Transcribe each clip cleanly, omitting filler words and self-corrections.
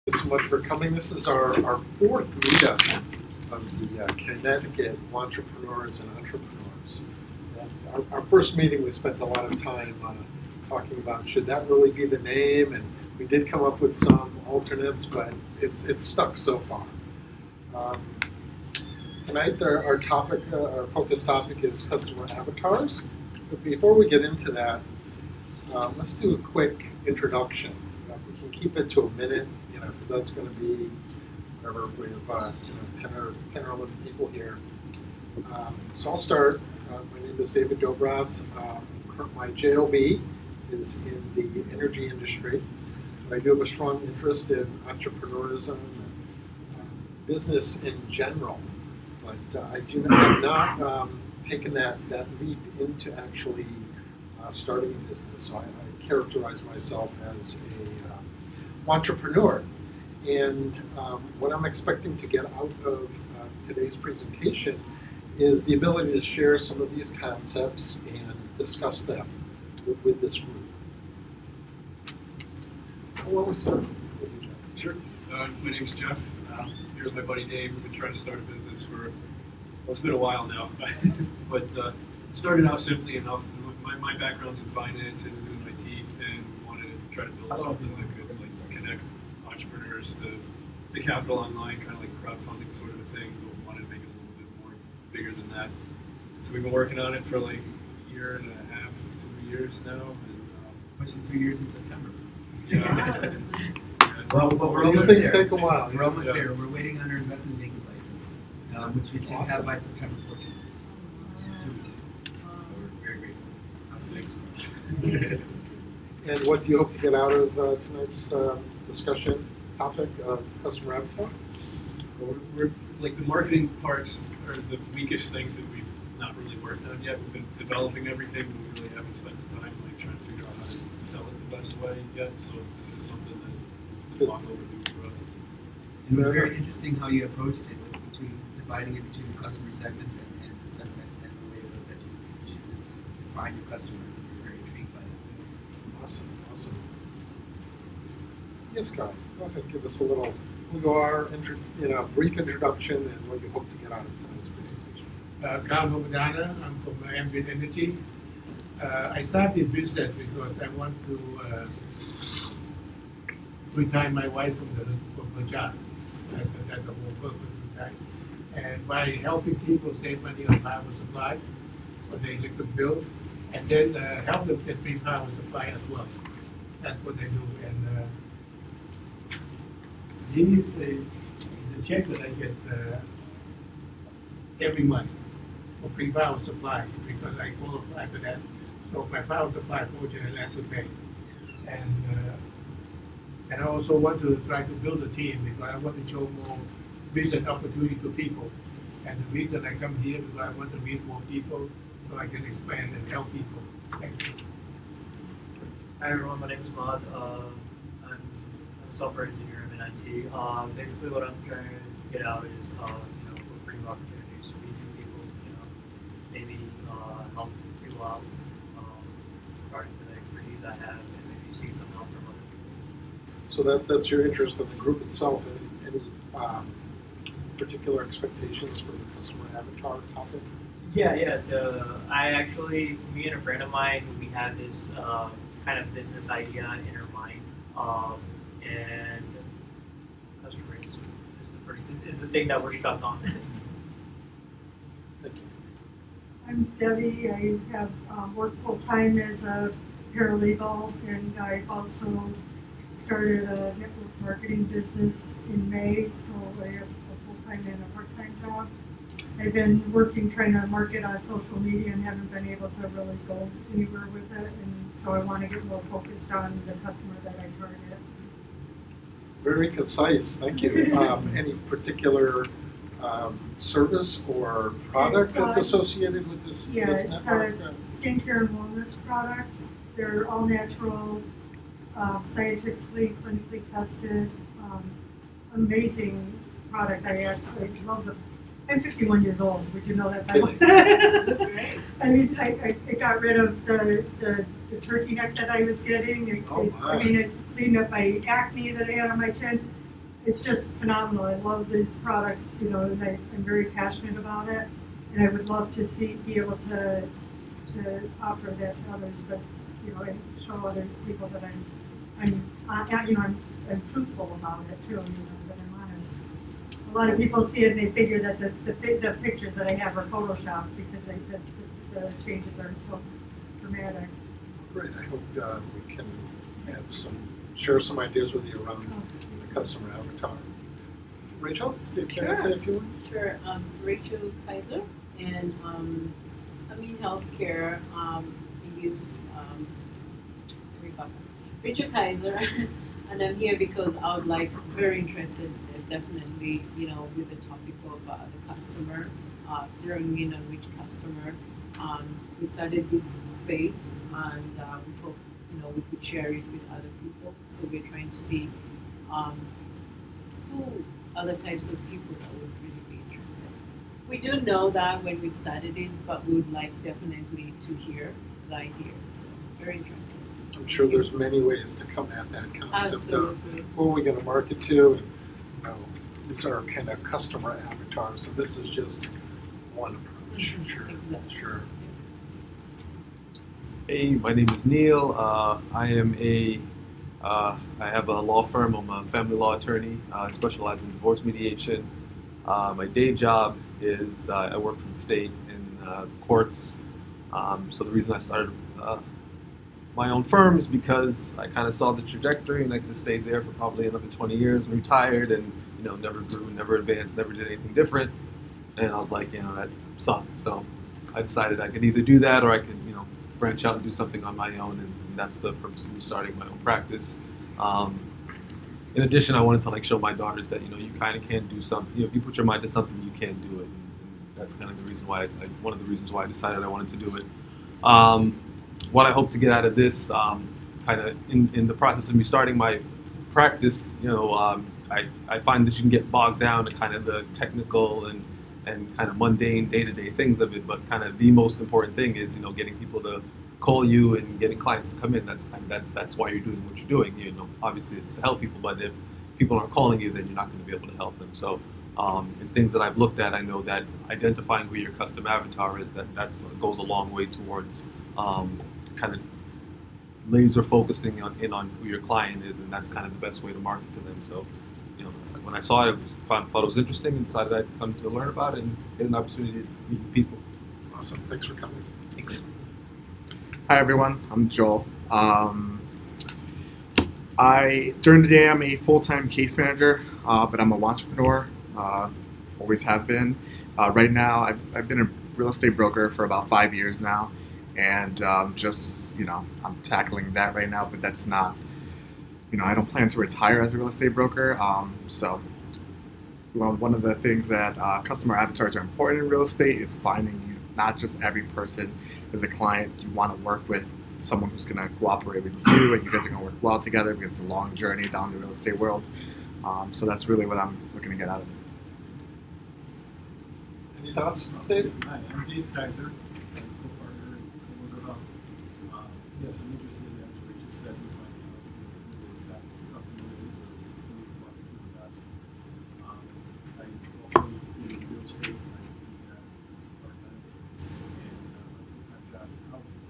you so much for coming. This is our fourth meetup of the Connecticut Wantrepreneurs and Entrepreneurs. And our first meeting, we spent a lot of time talking about should that really be the name, and we did come up with some alternates, but it's stuck so far. Um, Tonight, our topic, our focus topic is customer avatars. But before we get into that, let's do a quick introduction. If we can keep it to a minute, because that's going to be whatever we have, 10 or 11 people here. So I'll start. My name is David Dobratz. My JOB is in the energy industry. But I do have a strong interest in entrepreneurism and business in general. But I have not taken that leap into actually starting a business. So I characterize myself as a entrepreneur. And what I'm expecting to get out of today's presentation is the ability to share some of these concepts and discuss them with this group. Why don't we start with you, Jeff? Sure. My name's Jeff. Here's my buddy Dave. We've been trying to start a business for, well, it's been a while now, but it started out simply enough. My background's in finance and in IT, and wanted to try to build something that could connect entrepreneurs to capital online, kind of like crowdfunding sort of a thing, but wanted to make it a little bit more bigger than that. So we've been working on it for like a year and a half, 2 years now. And, pushing 2 years in September. Yeah. Well, but we're These almost things there. take a while. We're almost there. We're waiting on our investment banking license, which we should have by September 14th. So we're very grateful. And what do you hope to get out of tonight's discussion topic of customer avatar? We're like the marketing parts are the weakest things that we've not really worked on yet. We've been developing everything, but we really haven't spent the time trying to figure out how to sell it the best way yet. So this is something that is long overdue for us. It was very interesting how you approached it, like dividing it between the customer segments and the way that you define your customers. You're very intrigued by that. Awesome. Yes, Guy. Go ahead. Give us a little who you are, brief introduction, and what you hope to get out of tonight's presentation. Carl Mogadana, I'm from Ambient Energy. I started business because I want to retire my wife from the job. That's the whole purpose of retire. And by helping people save money on power supply for their electric bill, and then help them get free power supply as well. That's what they do. And the check that I get every month for free power supply because I qualify for that. So my power supply fortunately I have to pay. And I also want to try to build a team because I want to show more business opportunity to people. And the reason I come here is because I want to meet more people so I can expand and help people. Thank you. Hi everyone, my name is Mad. I'm a software engineer. I'm in IT. Basically, what I'm trying to get out is, bring opportunities, meeting people, maybe help people out regarding the expertise I have, and maybe see some help from other people. So that's your interest in the group itself. Any particular expectations for the customer avatar topic? Yeah. Me and a friend of mine, we had this kind of business idea in our mind, and customer is the thing that we're stuck on. Thank you. I'm Debbie. I have worked full-time as a paralegal, and I've also started a network marketing business in May, so I have a full-time and a part-time job. I've been trying to market on social media and haven't been able to really go anywhere with it, and so I want to get more focused on the customer that I target. Very concise, thank you. Any particular service or product that's associated with this network? It's a skincare and wellness product. They're all natural, scientifically, clinically tested, amazing product. I actually love them. I'm 51 years old. Would you know that? I mean, I got rid of the turkey neck that I was getting. It cleaned up my acne that I had on my chin. it's just phenomenal. I love these products, you know, and I'm very passionate about it. And I would love to be able to offer that to others, but, you know, and show other people that I'm truthful about it too, you know, that I'm honest. A lot of people see it and they figure that the pictures that I have are photoshopped because the changes are so dramatic. Great. I hope we can share some ideas with you around the customer avatar. Rachel, can I say a few words? Sure. Rachel Kaiser, and I'm in healthcare. I use Rachel Kaiser, and I'm here because I would like very interested, definitely, you know, with the topic of the customer, zeroing in on which customer. We started this space, and we hope, you know, we could share it with other people. So we're trying to see who other types of people that would really be interested. We do know that when we started it, but we would like definitely to hear the ideas. So very interesting. I'm sure there's many ways to come at that concept. Absolutely. Who are we going to market to? And, you know, these are kind of customer avatars. So this is just one approach. Sure. Exactly. Sure. Hey, my name is Neil. I have a law firm. I'm a family law attorney. I specialize in divorce mediation. My day job is I work for the state in courts. So the reason I started my own firm is because I kind of saw the trajectory, and I could have stayed there for probably another 20 years and retired, and you know, never grew, never advanced, never did anything different. And I was like, you know, that sucked. So I decided I could either do that or I could, you know, branch out and do something on my own, and that's the purpose of me starting my own practice. In addition, I wanted to like show my daughters that, you know, you kind of can do something. You know, if you put your mind to something, you can do it. And that's kind of the reason why one of the reasons why I decided I wanted to do it. What I hope to get out of this, kind of in the process of me starting my practice, you know, I find that you can get bogged down in kind of the technical and kind of mundane day-to-day things of it, but kind of the most important thing is, you know, getting people to call you and getting clients to come in. That's why you're doing what you're doing. You know, obviously it's to help people, but if people aren't calling you, then you're not going to be able to help them. So, in things that I've looked at, I know that identifying who your custom avatar is, that goes a long way towards kind of laser focusing on who your client is, and that's kind of the best way to market to them. So, you know, when I saw it, thought it was interesting, and decided I'd come to learn about it and get an opportunity to meet people. Awesome. Thanks for coming. Thanks. Hi everyone, I'm Joel. During the day I'm a full-time case manager, but I'm a wantrepreneur, always have been. Right now I've been a real estate broker for about 5 years now, and just, you know, I'm tackling that right now, but that's not, you know, I don't plan to retire as a real estate broker. So one of the things that customer avatars are important in real estate is finding you, not just every person is a client. You want to work with someone who's going to cooperate with you, and you guys are going to work well together, because it's a long journey down the real estate world. So that's really what I'm looking to get out of it. Any thoughts, Dave? Hi, I'm Dave Kaiser. I'm co-partner in Corner Hub. Yes, I'm interested in that, as Rachel said, with my that customer is or who we want to do that. I also do real estate. I do that part-time, and full-time job in housing.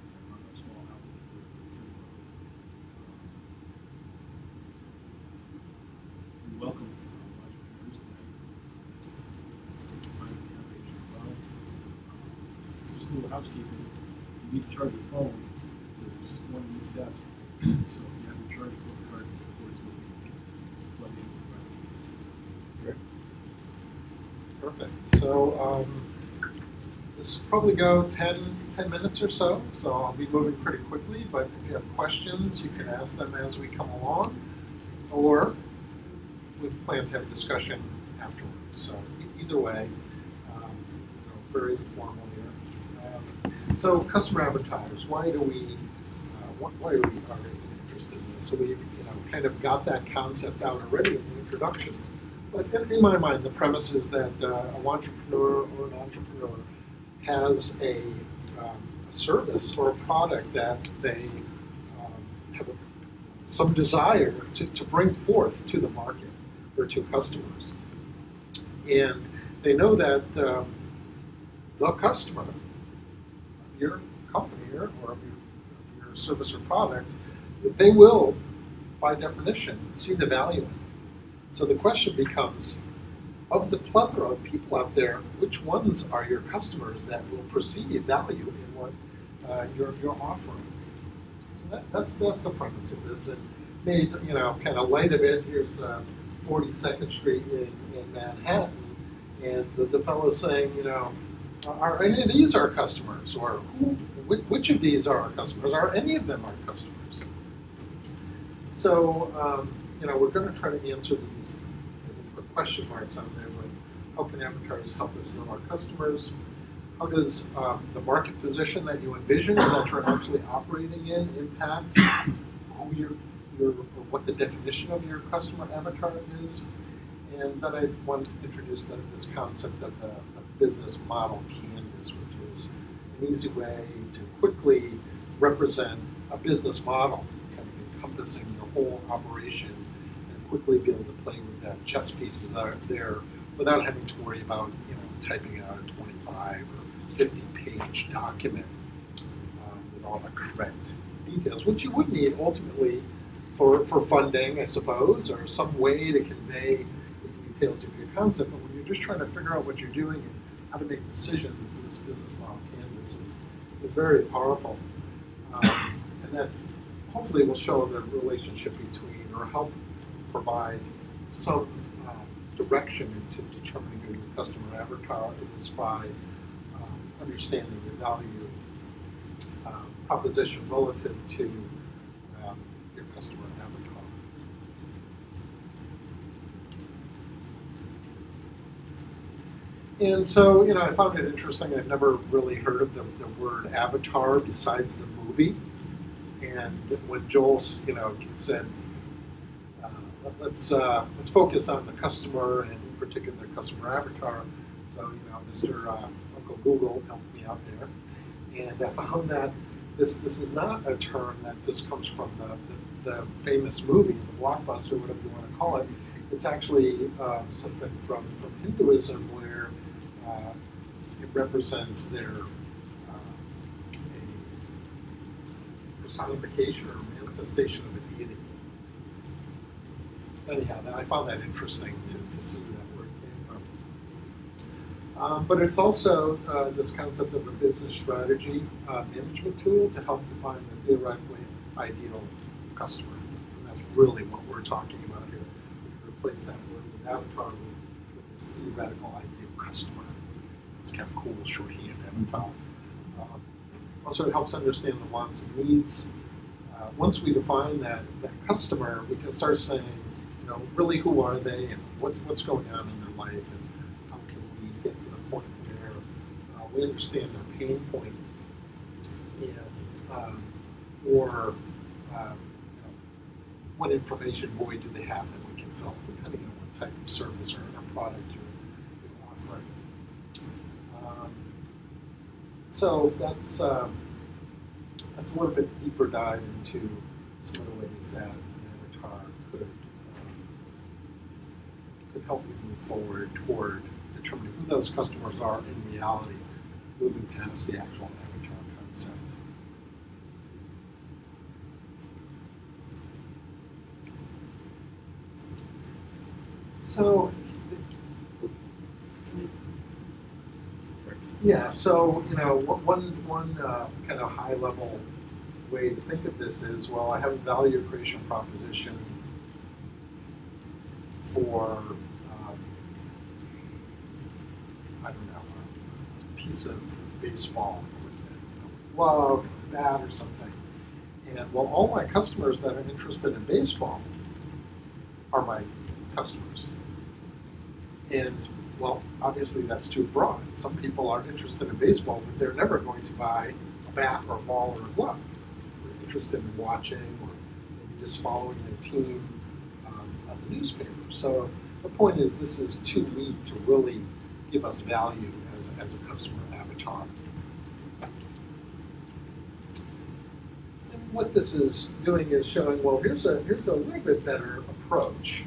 I run a small housing business. We welcome entrepreneurs tonight. Just a little housekeeping. You need to charge your phone. There's one in the desk. So if you have your charge card, towards what you plug in. Great. Perfect. So this will probably go 10 minutes or so. So I'll be moving pretty quickly, but if you have questions, you can ask them as we come along, or we plan to have a discussion afterwards. So either way, you know, very informal here. So customer avatars, why are we already interested in this? So we, you know, kind of got that concept out already in the introductions. But in my mind, the premise is that a entrepreneur or an entrepreneur has a service or a product that they have a some desire to bring forth to the market or to customers. And they know that the customer of your company or of your service or product, they will, by definition, see the value in it. So the question becomes, of the plethora of people out there, which ones are your customers that will perceive value in what you're offering? So that's the premise of this. And made, kind of light of it, here's 42nd Street in Manhattan, and the fellow's saying, are any of these our customers? Or which of these are our customers? Are any of them our customers? So, we're going to try to answer these, put question marks on there, like how can avatars help us know our customers? How does the market position that you envision that you're actually operating in impact who or what the definition of your customer avatar is? And then I wanted to introduce this concept of a business model canvas, which is an easy way to quickly represent a business model, kind of encompassing your whole operation, and quickly be able to play with that chess pieces that are there without having to worry about typing out a 25 or 50-page document with all the correct details, which you would need ultimately for funding, I suppose, or some way to convey the details of your concept. But when you're just trying to figure out what you're doing and how to make decisions, this business model canvas is very powerful. And that hopefully will show the relationship between, or help provide some direction into determining who your customer avatar is by understanding the value proposition relative to your customer avatar. And so, I found it interesting. I've never really heard of the word avatar besides the movie. And when Joel, said, let's focus on the customer and in particular the customer avatar. So, Mr. Uncle Google helped me out there, and I found that this is not a term that just comes from the famous movie, the blockbuster, whatever you want to call it. It's actually something from Hinduism where it represents their a personification or manifestation of a deity. So anyhow, I found that interesting to see where that word came from. But it's also this concept of a business strategy management tool to help define the theoretically ideal customer. And that's really what we're talking about here. We replace that word with avatar with this theoretical ideal customer. It's kind of cool shorthand, avatar. Also, it helps understand the wants and needs. Once we define that customer, we can start saying, really who are they and what's going on in their life, and how can we get to the point where we understand their pain point, and or what information void do they have that we can fill, depending on what type of service or product you're offering. So that's a little bit deeper dive into some of the ways that an avatar could help you move forward toward determining who those customers are in reality, moving past the actual avatar concept. So, yeah, so, one kind of high level way to think of this is, well, I have a value creation proposition for, I don't know, a piece of baseball equipment, glove, bat, or something. And well, all my customers that are interested in baseball are my customers. And well, obviously that's too broad. Some people are interested in baseball, but they're never going to buy a bat or a ball or a glove. They're interested in watching or maybe just following their team on the newspaper. So the point is, this is too weak to really give us value as a customer avatar. what this is doing is showing, well, here's a little bit better approach.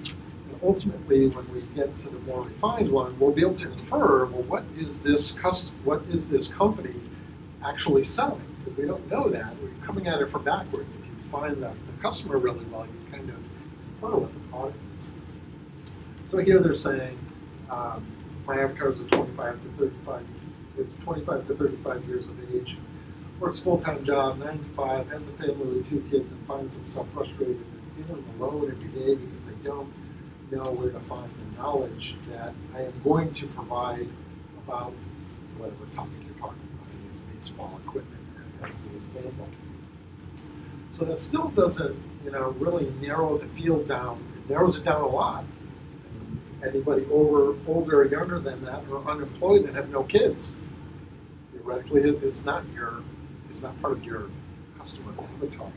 And ultimately, when we get to the more refined one, we'll be able to infer, well, what is this company actually selling? Because we don't know that. We're coming at it from backwards. If you find the customer really well, you kind of infer what the product is. So here they're saying, my avatar is 25 to 35 years of age, works full-time job, 9 to 5, has a family with 2 kids, and finds himself frustrated and feeling alone every day because they don't know where to find the knowledge that I am going to provide about whatever topic you're talking about. I use baseball equipment as the example. So that still doesn't, really narrow the field down. It narrows it down a lot. Anybody older or younger than that, or unemployed and have no kids, theoretically, is not part of your customer avatar.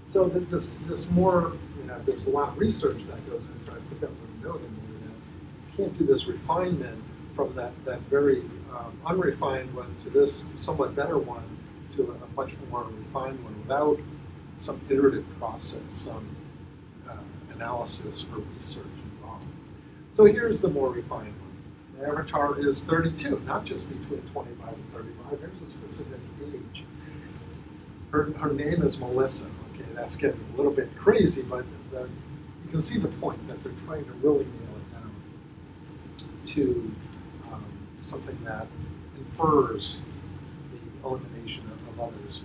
So this more, there's a lot of research that goes into. I put that one note in there that you can't do this refinement from that very unrefined one to this somewhat better one to a much more refined one without some iterative process, some analysis or research involved. So here's the more refined one. The avatar is 32, not just between 25 and 35. Here's a specific age. Her name is Melissa. Okay, that's getting a little bit crazy, but you can see the point that they're trying to really nail it down to something that infers the elimination of others.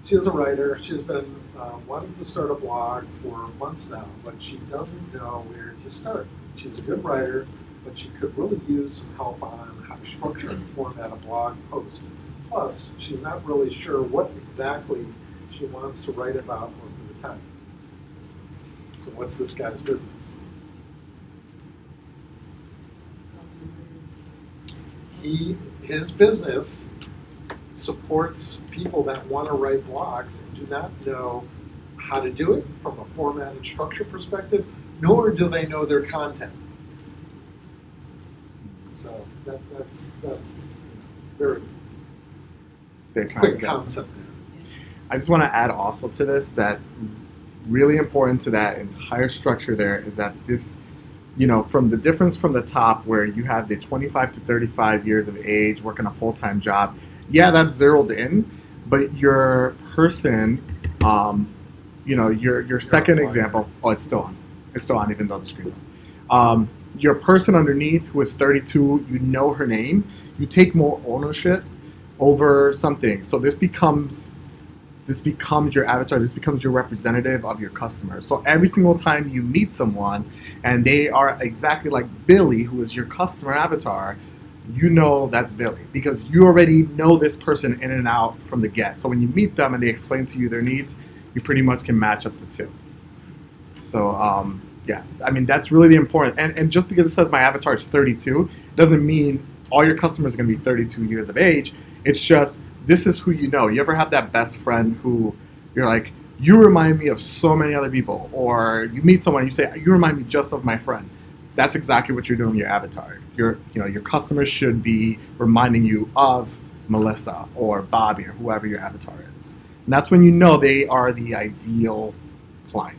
She is a writer. She's been wanting to start a blog for months now, but she doesn't know where to start. She's a good writer, but she could really use some help on how to structure and format a blog post. Plus, she's not really sure what exactly she wants to write about most of the time. So what's this guy's business? His business supports people that want to write blogs and do not know how to do it from a format and structure perspective, nor do they know their content. So that's very quick concept there. I just want to add also to this that really important to that entire structure there is that this, from the difference from the top where you have the 25 to 35 years of age working a full-time job, yeah, that's zeroed in, but your person, your second example, it's still on even though the screen's on. Your person underneath who is 32, you know her name, you take more ownership over something. So this becomes your avatar, this becomes your representative of your customers. So every single time you meet someone and they are exactly like Billy, who is your customer avatar, you know that's Billy because you already know this person in and out from the get. So when you meet them and they explain to you their needs, you pretty much can match up the two. So yeah, I mean, that's really the important. And just because it says my avatar is 32 doesn't mean all your customers are going to be 32 years of age. It's just, this is who you know. You ever have that best friend who you're like, you remind me of so many other people, or you meet someone and you say, you remind me just of my friend. That's exactly what you're doing with your avatar. Your customers should be reminding you of Melissa or Bobby or whoever your avatar is. And that's when you know they are the ideal client.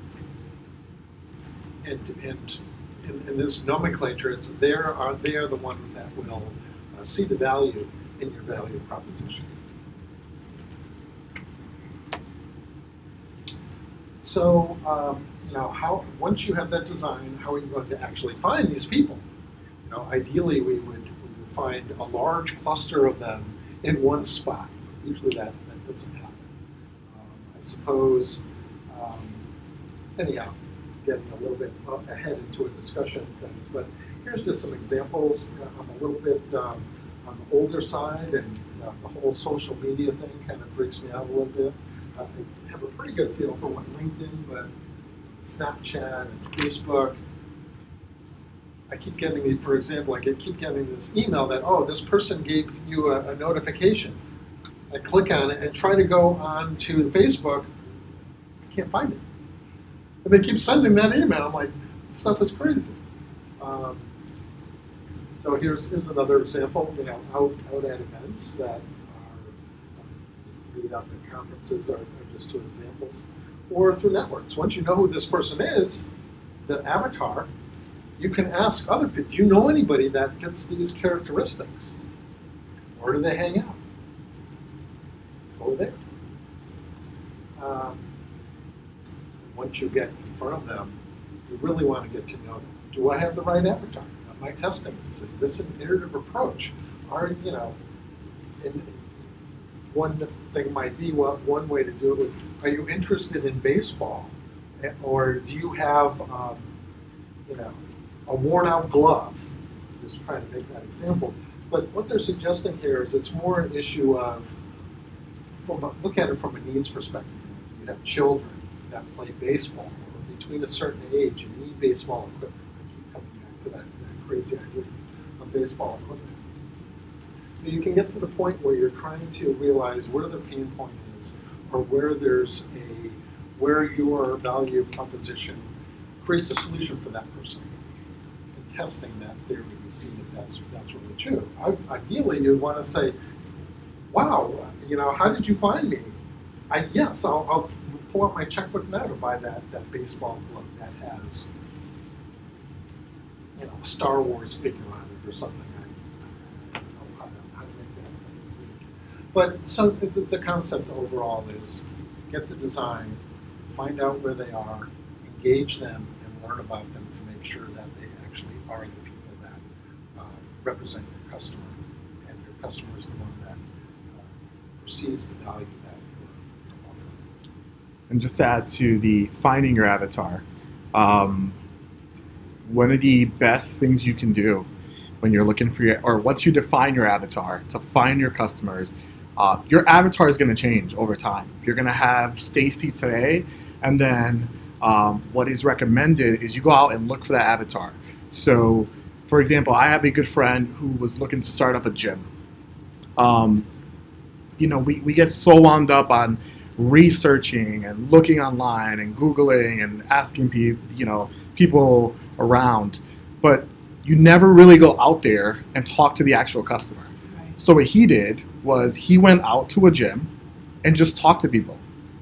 And in this nomenclature, they are the ones that will see the value in your value proposition. So, once you have that design, how are you going to actually find these people? Ideally, we would find a large cluster of them in one spot. Usually, that doesn't happen. I suppose. Anyhow, getting a little bit ahead into a discussion of things, but here's just some examples. I'm a little bit on the older side, and the whole social media thing kind of freaks me out a little bit. I have a pretty good feel for what LinkedIn, but Snapchat and Facebook, I keep getting, for example, keep getting this email that, oh, this person gave you a notification. I click on it and try to go on to Facebook, I can't find it. And they keep sending that email. I'm like, this stuff is crazy. So here's another example, out at events that are meet up at conferences are just two examples. Or through networks. Once you know who this person is, the avatar, you can ask other people, do you know anybody that fits these characteristics? Where do they hang out? Go there. Once you get in front of them, you really want to get to know them. Do I have the right avatar? Am I testing this? Is this an iterative approach? And one thing might be, well, one way to do it is, are you interested in baseball? Or do you have, a worn-out glove? Just trying to make that example. But what they're suggesting here is it's more an issue of, look at it from a needs perspective. You have children that play baseball, or between a certain age, you need baseball equipment. I keep coming back to that crazy idea of baseball equipment. So you can get to the point where you're trying to realize where the pain point is, or where where your value proposition creates a solution for that person. And testing that theory to see if that's really true. Ideally, you'd want to say, wow, how did you find me? I'll pull out my checkbook now to buy that baseball glove that has, a Star Wars figure on it or something. I don't know how to make that unique. But so the concept overall is get the design, find out where they are, engage them, and learn about them to make sure that they actually are the people that represent your customer, and your customer is the one that perceives the value that you're offering. And just to add to the finding your avatar, one of the best things you can do when you're looking for or once you define your avatar to find your customers, your avatar is going to change over time. You're going to have Stacy today, and then what is recommended is you go out and look for that avatar. So, for example, I have a good friend who was looking to start up a gym. We get so wound up on researching and looking online and Googling and asking people around, but you never really go out there and talk to the actual customer. Right. So what he did was he went out to a gym and just talked to people.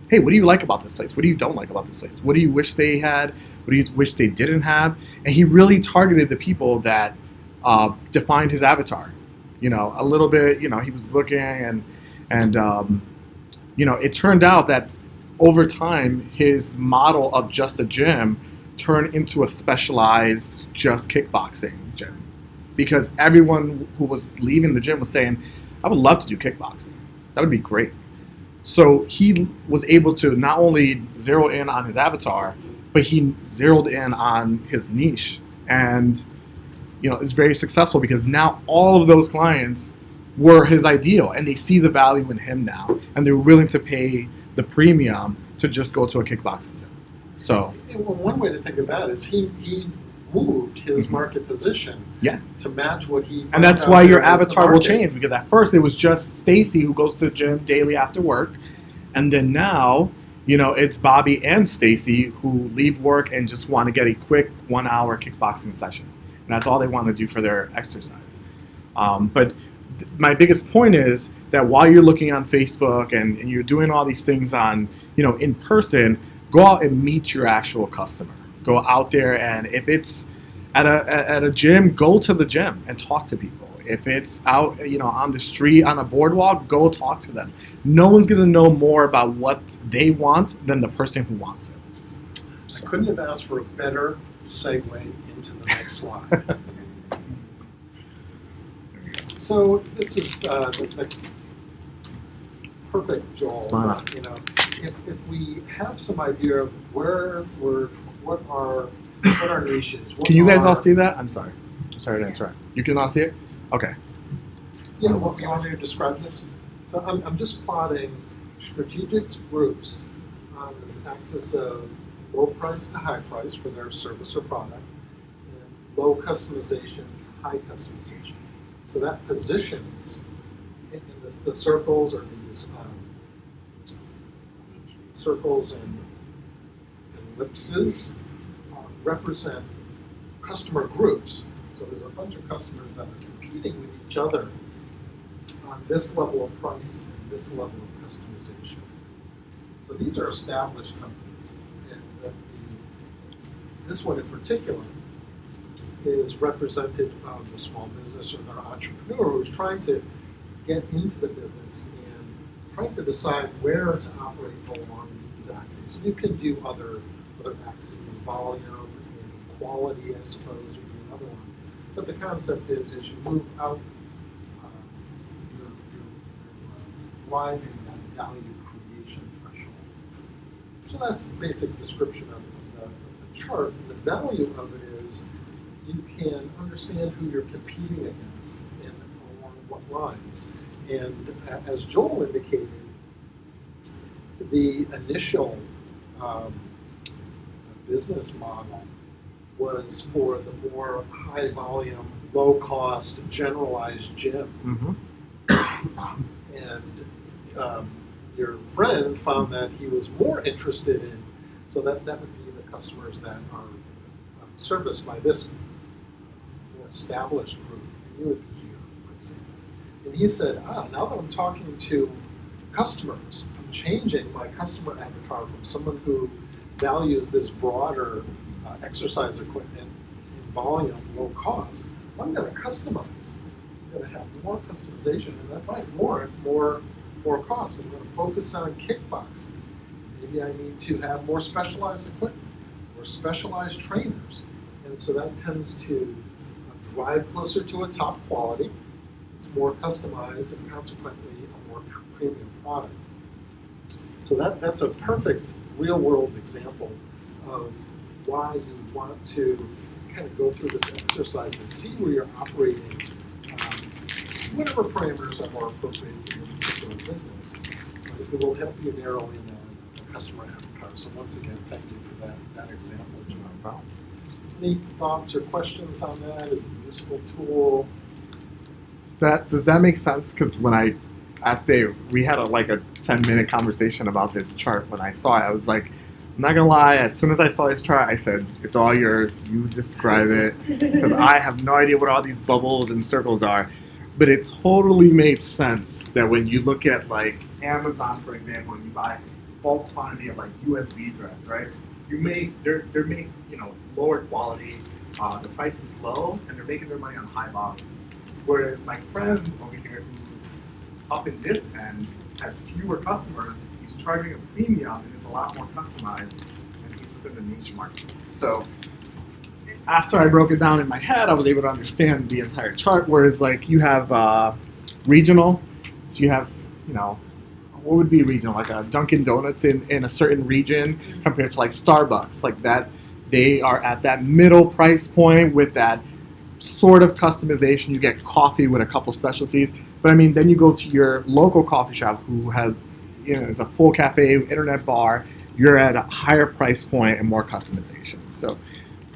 Hey, what do you like about this place? What do you don't like about this place? What do you wish they had? What do you wish they didn't have? And he really targeted the people that defined his avatar. A little bit, he was looking and it turned out that over time, his model of just a gym turned into a specialized just kickboxing gym. Because everyone who was leaving the gym was saying, I would love to do kickboxing. That would be great. So he was able to not only zero in on his avatar, but he zeroed in on his niche. And it's very successful because now all of those clients were his ideal, and they see the value in him now, and they're willing to pay the premium to just go to a kickboxing gym. So, one way to think about it is he moved his market position to match what he. And that's why your avatar will change, because at first it was just Stacy who goes to the gym daily after work, and then now it's Bobby and Stacy who leave work and just want to get a quick 1 hour kickboxing session, and that's all they want to do for their exercise. But my biggest point is that while you're looking on Facebook and you're doing all these things on, in person, go out and meet your actual customer. Go out there, and if it's at a gym, go to the gym and talk to people. If it's out, on the street, on a boardwalk, go talk to them. No one's going to know more about what they want than the person who wants it. I couldn't have asked for a better segue into the next slide. So this is the perfect, Joel. If we have some idea of what our niche is. Can you guys all see that? I'm sorry to interrupt. You can all see it? Okay. Yeah, what you want me to describe this? So I'm just plotting strategic groups on this axis of low price to high price for their service or product, and low customization to high customization. So that positions in the circles, or these circles and ellipses represent customer groups. So there's a bunch of customers that are competing with each other on this level of price and this level of customization. these are established companies. And this one in particular is representative of the small business or the entrepreneur who's trying to get into the business and trying to decide where to operate along these axes. And you can do other axes, volume and quality, I suppose, would be another one. But the concept is, as you move out, you're driving that value creation threshold. So that's the basic description of the chart. And the value of it is you can understand who you're competing against and along what lines. And as Joel indicated, the initial business model was for the more high volume, low cost, generalized gym. And your friend found that he was more interested in, so that would be the customers that are serviced by this more established group. And you would be here, for example. And he said, now that I'm talking to customers, I'm changing my customer avatar from someone who values this broader exercise equipment in volume, low cost. I'm going to customize. I'm going to have more customization, and if I have more cost. I'm going to focus on kickboxing. Maybe I need to have more specialized equipment or specialized trainers. And so that tends to drive closer to a top quality. It's more customized and consequently a more premium product. So that's a perfect real-world example of why you want to kind of go through this exercise and see where you're operating, whatever parameters are more appropriate for this particular business. But it will help you narrow in on the customer avatar. So once again, thank you for that example, John. Any thoughts or questions on that? Is it a useful tool? Does that make sense? Because when I asked Dave, we had a 10-minute conversation about this chart. When I saw it, I was like, I'm not gonna lie, as soon as I saw this chart, I said, it's all yours, you describe it, because I have no idea what all these bubbles and circles are. But it totally made sense that when you look at Amazon, for example, and you buy bulk quantity of USB drives, right? They're making lower quality, the price is low, and they're making their money on high volume. Whereas my friend over here, who's up in this end, has fewer customers, he's charging a premium, and it's a lot more customized, and he's within the niche market. So after I broke it down in my head, I was able to understand the entire chart. Whereas you have regional, so you have, what would be regional? Like a Dunkin' Donuts in a certain region compared to Starbucks, that they are at that middle price point with that sort of customization. You get coffee with a couple specialties. But I mean, then you go to your local coffee shop who has, is a full cafe, internet bar. You're at a higher price point and more customization. So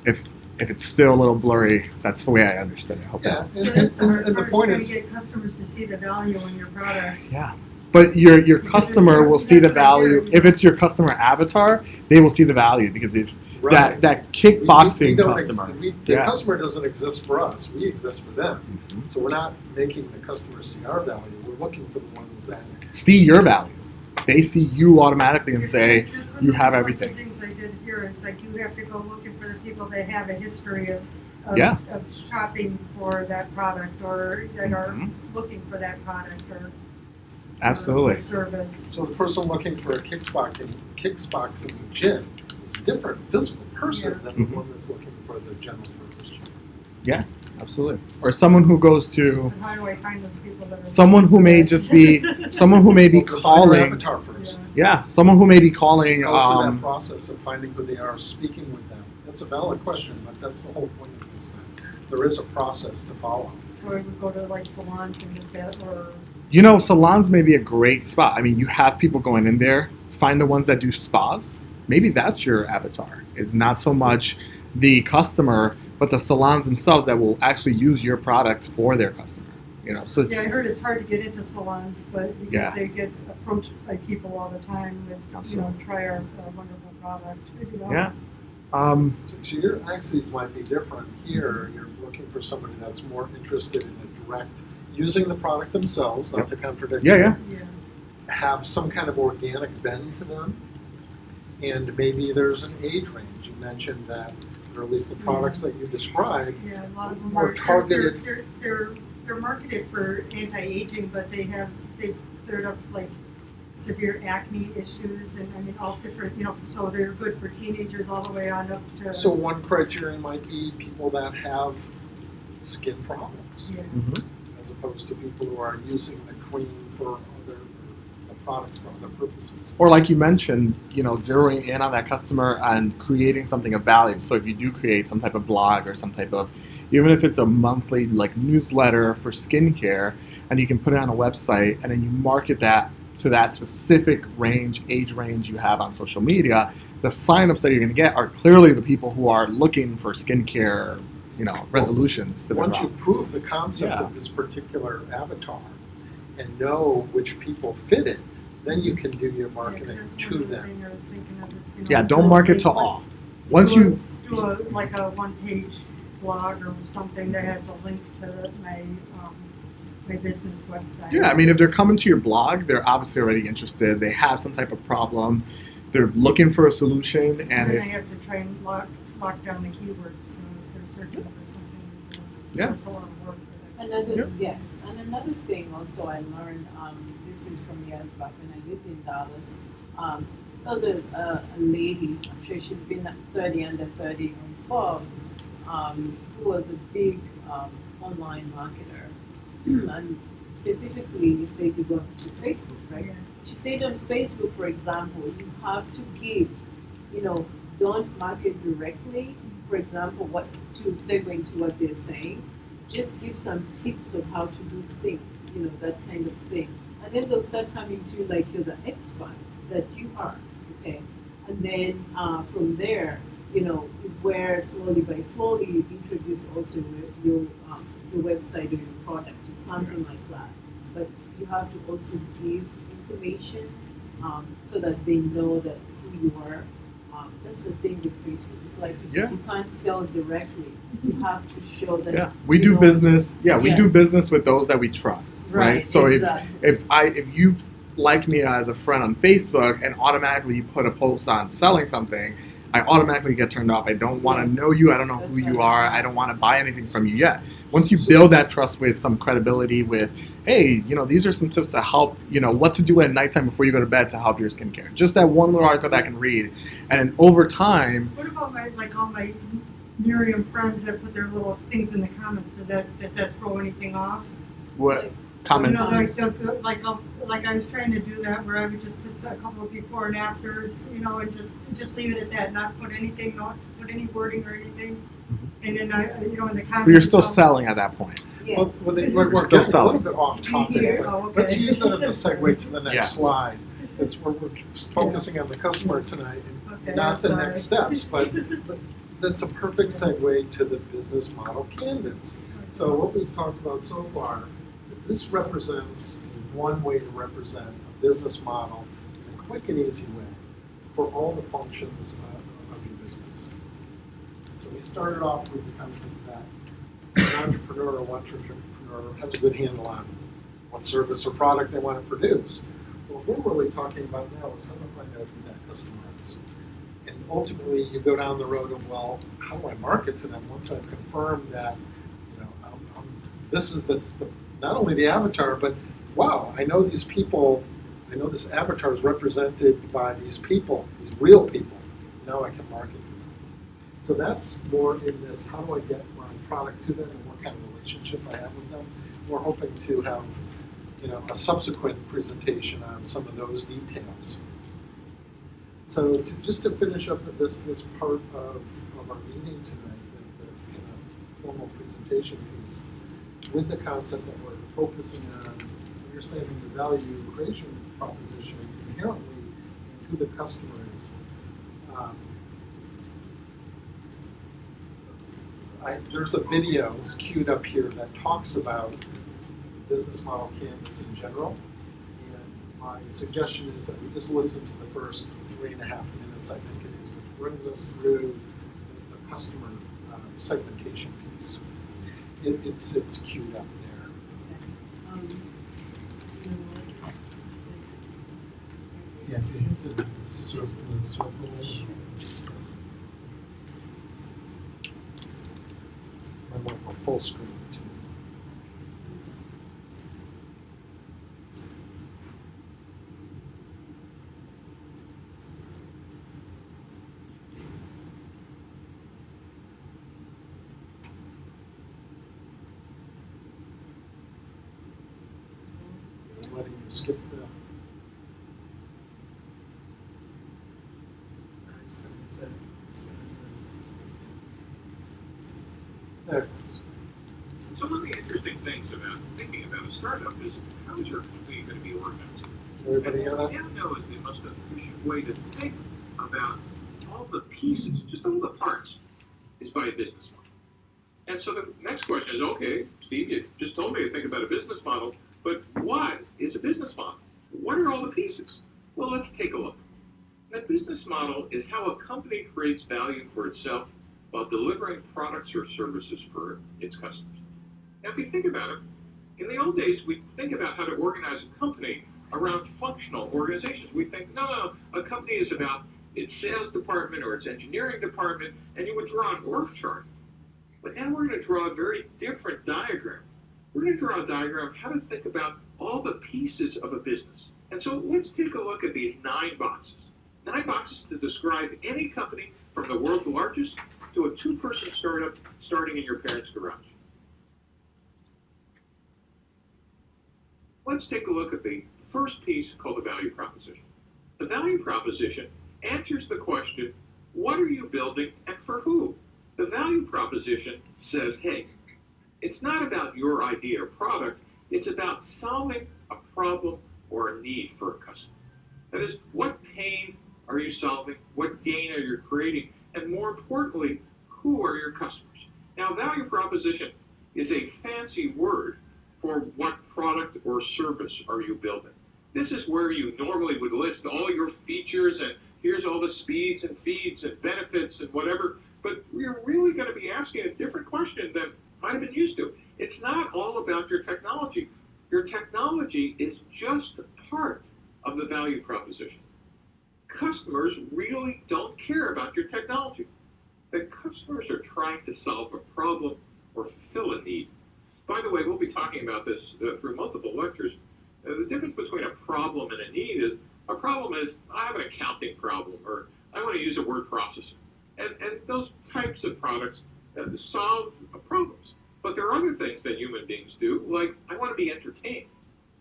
if it's still a little blurry, that's the way I understood it. I hope that makes sense. And the point is, to get customers to see the value in your product. Yeah. But your customer will see the value. If it's your customer avatar, they will see the value because if right. that kickboxing customer. The customer doesn't exist for us. We exist for them. Mm-hmm. So we're not making the customer see our value. We're looking for the ones that see your value. They see you automatically and say, you have everything. One of the things I did here is you have to go looking for the people that have a history of shopping for that product or that are looking for that product or absolutely service. So the person looking for a kickboxing gym is a different physical person than the one that's looking for the general purpose gym. Yeah, absolutely. Or someone who goes to and how do I find those people that are someone who may just be someone who may be calling. Avatar first. Yeah, someone who may be calling. Go through that process of finding who they are, speaking with them. That's a valid question, but that's the whole point of this. There is a process to follow. So I would go to salons and just that, or salons may be a great spot. I mean, you have people going in there. Find the ones that do spas. Maybe that's your avatar. It's not so much the customer, but the salons themselves that will actually use your products for their customer. So yeah, I heard it's hard to get into salons, but because they get approached by people all the time with try our wonderful product. Yeah. So your axes might be different here. You're looking for somebody that's more interested in the direct using the product themselves, not to contradict them. Yeah. Have some kind of organic bend to them, And maybe there's an age range. You mentioned that, or at least the products that you described, Yeah, a lot of them are targeted. They're marketed for anti-aging, but they've cleared up like severe acne issues and I mean all different, so they're good for teenagers all the way on up to. So one criterion might be people that have skin problems, Yeah. as opposed to people who are using the cream for other products for other purposes. Or like you mentioned, zeroing in on that customer and creating something of value. So if you do create some type of blog or some type of, even if it's a monthly like newsletter for skincare, and you can put it on a website and then you market that to that specific age range you have on social media, the signups that you're going to get are clearly the people who are looking for skincare, resolutions to their Once you problem. prove the concept of this particular avatar and know which people fit it, then you can do your marketing to them. Yeah, don't market to all. Once you do a one-page blog or something that has a link to my business website. Yeah, I mean, if they're coming to your blog, they're obviously already interested. They have some type of problem. They're looking for a solution, and then I have to try and lock down the keywords. So if they're searching for something, it's a lot of work. Yes, and another thing also I learned, this is from years back when I lived in Dallas. There was a lady, I'm sure she'd been 30 under 30 on Forbes, who was a big online marketer. And specifically, you say you go to Facebook, right? Yeah. She said on Facebook, for example, you have to give, don't market directly. For example, what to segue into what they're saying, just give some tips of how to do things, that kind of thing. And then they'll start coming to you like you're the expert that you are, okay? And then from there, is where slowly by slowly you introduce also your website or your product or something like that. But you have to also give information so that they know that who you are. That's the thing with Facebook. It's like you can't sell directly. You have to show that. Yeah, we do business. Yeah, we do business with those that we trust, right? So exactly. if you like me as a friend on Facebook and automatically you put a post on selling something, I automatically get turned off. I don't want to know you. I don't know who you are. I don't want to buy anything from you yet. Once you build that trust with some credibility with, hey, these are some tips to help, what to do at nighttime before you go to bed to help your skincare. Just that one little article that I can read. And then over time. What about all my Miriam friends that put their little things in the comments? Does that throw anything off? What comments? Like I was trying to do that where I would just put a couple of before and afters, and just leave it at that, not put anything, not put any wording or anything. And then in the comments. But you're still selling at that point. Yes. Well, we're still getting a little bit off topic, but okay. let's use that as a segue to the next Yeah. slide. We're focusing on the customer tonight and not the next steps, but that's a perfect segue to the business model canvas. So what we've talked about so far, this represents one way to represent a business model in a quick and easy way for all the functions of your business. So we started off with the concept that an entrepreneur or wantrepreneur has a good handle on what service or product they want to produce. Well, what we're really talking about now is how to find out who that customer is. And ultimately, you go down the road of, well, how do I market to them once I've confirmed that, this is not only the avatar, but wow, I know these people, I know this avatar is represented by these people, these real people. Now I can market to them. So that's more in this, how do I get my product to them and what kind of relationship I have with them. We're hoping to have a subsequent presentation on some of those details. So just to finish up this part of our meeting tonight, the kind of formal presentation piece, with the concept that we're focusing on understanding the value creation proposition inherently in who the customer is. There's a video that's queued up here that talks about business model canvas in general. And my suggestion is that we just listen to the first 3.5 minutes, I think it is, which brings us through the customer segmentation piece. It's queued up there. Yeah, to hit the circle. I want my full screen too. I'm letting you skip the. There it goes. Some of the interesting things about thinking about a startup is how is your company going to be organized? Everybody hear that? Yeah, no is the most efficient way to think about all the pieces, just all the parts, is by a business model. And so the next question is, okay, Steve, you just told me to think about a business model, but what is a business model? What are all the pieces? Well, let's take a look. A business model is how a company creates value for itself while delivering products or services for its customers. Now, if you think about it, in the old days, we think about how to organize a company around functional organizations. We think, no, a company is about its sales department or its engineering department, and you would draw an org chart. But now we're going to draw a very different diagram. We're going to draw a diagram of how to think about all the pieces of a business. And so let's take a look at these 9 boxes. 9 boxes to describe any company from the world's largest to a 2-person startup starting in your parents' garage. Let's take a look at the first piece called the value proposition. The value proposition answers the question, what are you building and for who? The value proposition says, hey, it's not about your idea or product, it's about solving a problem or a need for a customer. That is, what pain are you solving? What gain are you creating? And more importantly, who are your customers? Now, value proposition is a fancy word for what product or service are you building. This is where you normally would list all your features and here's all the speeds and feeds and benefits and whatever, but we're really going to be asking a different question than might have been used to. It's not all about your technology. Your technology is just part of the value proposition. Customers really don't care about your technology. The customers are trying to solve a problem or fulfill a need. By the way, we'll be talking about this through multiple lectures. The difference between a problem and a need is, a problem is, I have an accounting problem, or I want to use a word processor. And those types of products solve problems. But there are other things that human beings do, like I want to be entertained,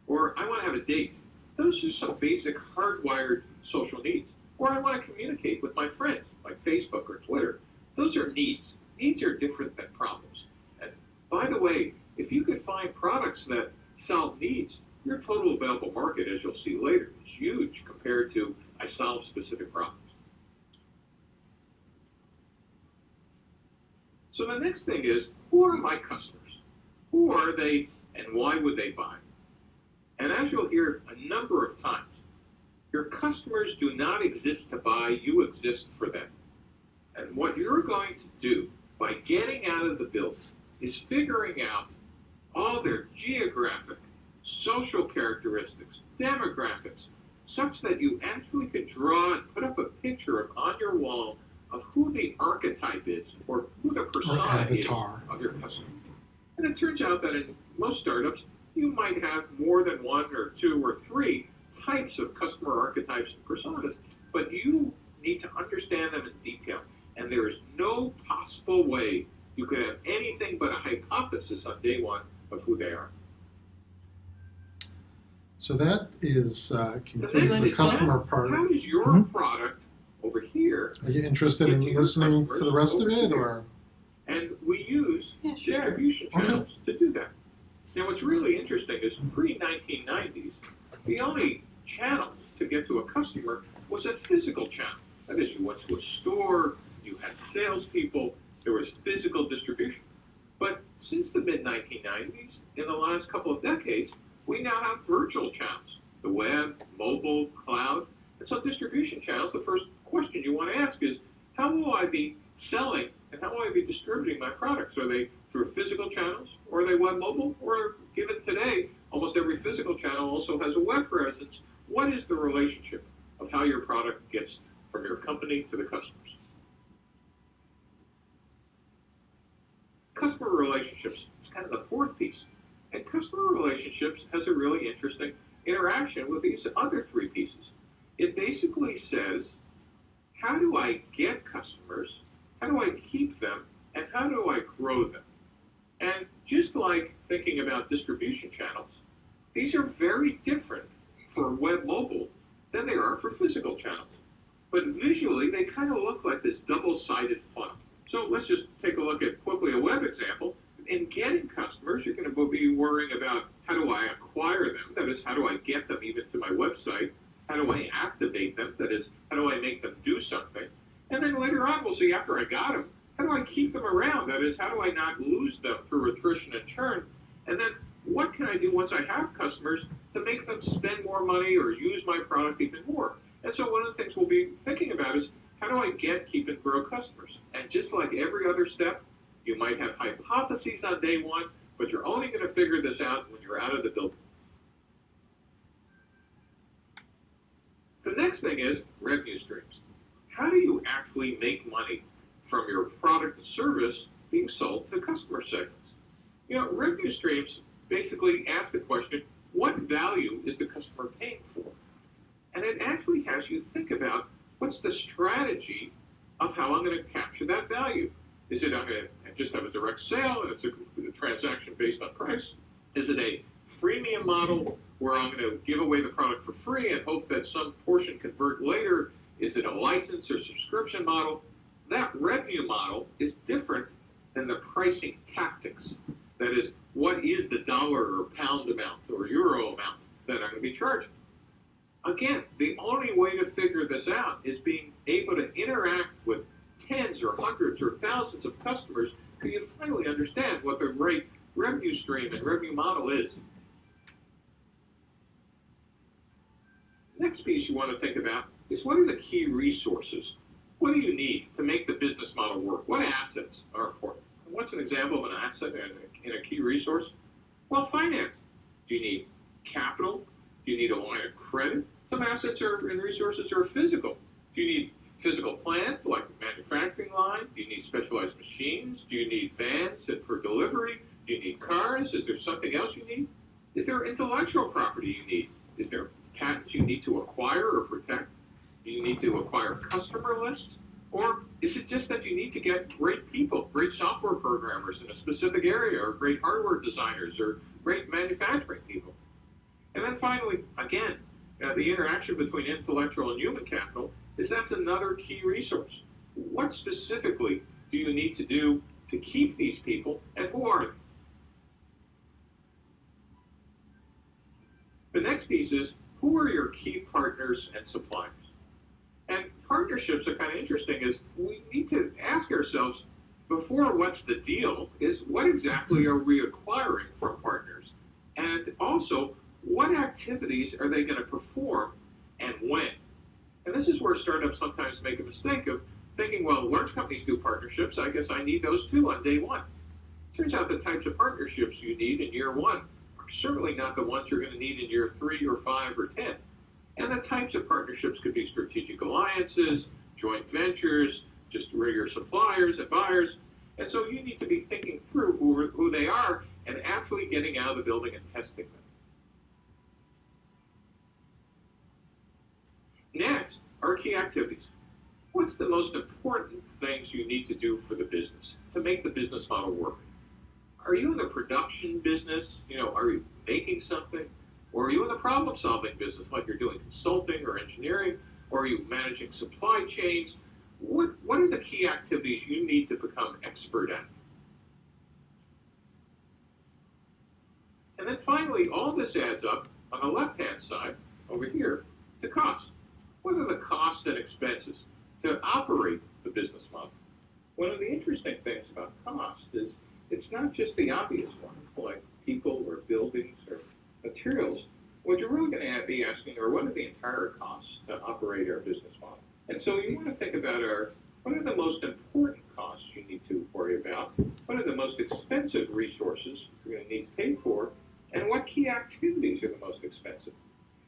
or I want to have a date. Those are some basic hardwired social needs. Or I want to communicate with my friends, like Facebook or Twitter. Those are needs. Needs are different than problems. And by the way, if you could find products that solve needs, your total available market, as you'll see later, is huge compared to I solve specific problems. So the next thing is, who are my customers? Who are they and why would they buy? And as you'll hear a number of times, your customers do not exist to buy, you exist for them. And what you're going to do by getting out of the building is figuring out all their geographic, social characteristics, demographics, such that you actually can draw and put up a picture on your wall of who the archetype is, or who the persona is of your customer. And it turns out that in most startups, you might have more than 1 or 2 or 3 types of customer archetypes and personas, but you need to understand them in detail. And there is no possible way you could have anything but a hypothesis on day 1 of who they are. So that is concludes the customer part. How does your product over here? Are you interested in listening to the rest of it, or? And we use distribution channels to do that. Now, what's really interesting is pre-1990s, the only channel to get to a customer was a physical channel. That is, you went to a store, you had salespeople, there was physical distribution. But since the mid-1990s, in the last couple of decades, we now have virtual channels, the web, mobile, cloud. And so distribution channels, the first question you want to ask is, how will I be selling and how will I be distributing my products? Are they through physical channels, or are they web mobile? Or given today, almost every physical channel also has a web presence. What is the relationship of how your product gets from your company to the customers. Customer relationships is kind of the fourth piece. And customer relationships has a really interesting interaction with these other three pieces. It basically says, how do I get customers? How do I keep them? And how do I grow them? And just like thinking about distribution channels, these are very different for web mobile than they are for physical channels. But visually, they kind of look like this double-sided funnel. So let's just take a look at quickly a web example. In getting customers, you're going to be worrying about how do I acquire them? That is, how do I get them even to my website? How do I activate them? That is, how do I make them do something? And then later on, we'll see after I got them, how do I keep them around? That is, how do I not lose them through attrition and churn? And then what can I do once I have customers to make them spend more money or use my product even more? And so one of the things we'll be thinking about is, how do I get, keep, and grow customers? And just like every other step, you might have hypotheses on day one, but you're only going to figure this out when you're out of the building. The next thing is revenue streams. How do you actually make money from your product and service being sold to customer segments? You know, revenue streams basically ask the question, what value is the customer paying for? And it actually has you think about, what's the strategy of how I'm going to capture that value? Is it I'm going to just have a direct sale and it's a transaction based on price? Is it a freemium model where I'm going to give away the product for free and hope that some portion convert later? Is it a license or subscription model? That revenue model is different than the pricing tactics. That is, what is the dollar or pound amount or euro amount that I'm going to be charging? Again, the only way to figure this out is being able to interact with tens or hundreds or thousands of customers so you finally understand what the right revenue stream and revenue model is. Next piece you want to think about is, what are the key resources? What do you need to make the business model work? What assets are important? And what's an example of an asset in a key resource? Well, finance. Do you need capital? Do you need a line of credit? Some assets and resources are physical. Do you need physical plant, like a manufacturing line? Do you need specialized machines? Do you need vans for delivery? Do you need cars? Is there something else you need? Is there intellectual property you need? Is there patents you need to acquire or protect? Do you need to acquire customer lists? Or is it just that you need to get great people, great software programmers in a specific area, or great hardware designers, or great manufacturing people? And then finally, again, the interaction between intellectual and human capital is that's another key resource. What specifically do you need to do to keep these people, and who are they? The next piece is, who are your key partners and suppliers? And partnerships are kind of interesting, is we need to ask ourselves, before what's the deal, is what exactly are we acquiring from partners? And also, what activities are they going to perform and when? And this is where startups sometimes make a mistake of thinking, well, large companies do partnerships, I guess I need those too on day one. Turns out the types of partnerships you need in year one are certainly not the ones you're going to need in year 3 or 5 or 10. And the types of partnerships could be strategic alliances, joint ventures, just regular suppliers and buyers. And so you need to be thinking through who they are and actually getting out of the building and testing them. Next are key activities. What's the most important things you need to do for the business to make the business model work? Are you in the production business? Are you making something? Or are you in the problem-solving business, like you're doing consulting or engineering? Or are you managing supply chains? What are the key activities you need to become expert at? And then finally, all this adds up on the left-hand side, over here, to cost. What are the costs and expenses to operate the business model? One of the interesting things about cost is it's not just the obvious ones, like people or buildings or materials. What you're really going to be asking are, what are the entire costs to operate our business model? And so you want to think about what are the most important costs you need to worry about? What are the most expensive resources you're going to need to pay for? And what key activities are the most expensive?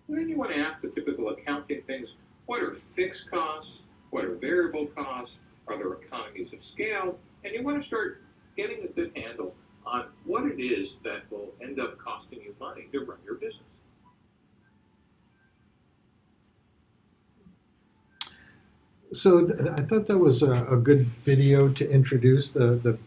And then you want to ask the typical accounting things, What are fixed costs? What are variable costs? Are there economies of scale? And you want to start getting a good handle on what it is that will end up costing you money to run your business. So I thought that was a good video to introduce the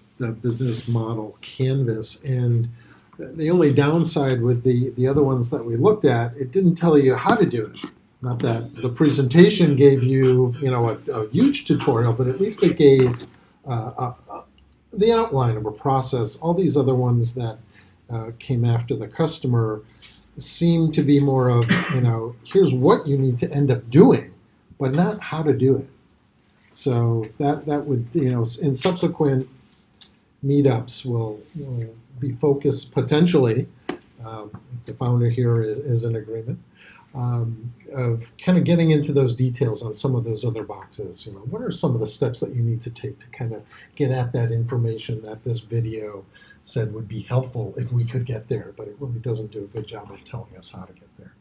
business model canvas. And the only downside with the other ones that we looked at, it didn't tell you how to do it. Not that the presentation gave you, a huge tutorial, but at least it gave the outline of a process. All these other ones that came after the customer seem to be more of, here's what you need to end up doing, but not how to do it. So that would, in subsequent meetups will be focused potentially, if the founder here is in agreement, of kind of getting into those details on some of those other boxes. What are some of the steps that you need to take to kind of get at that information that this video said would be helpful if we could get there, but it really doesn't do a good job of telling us how to get there.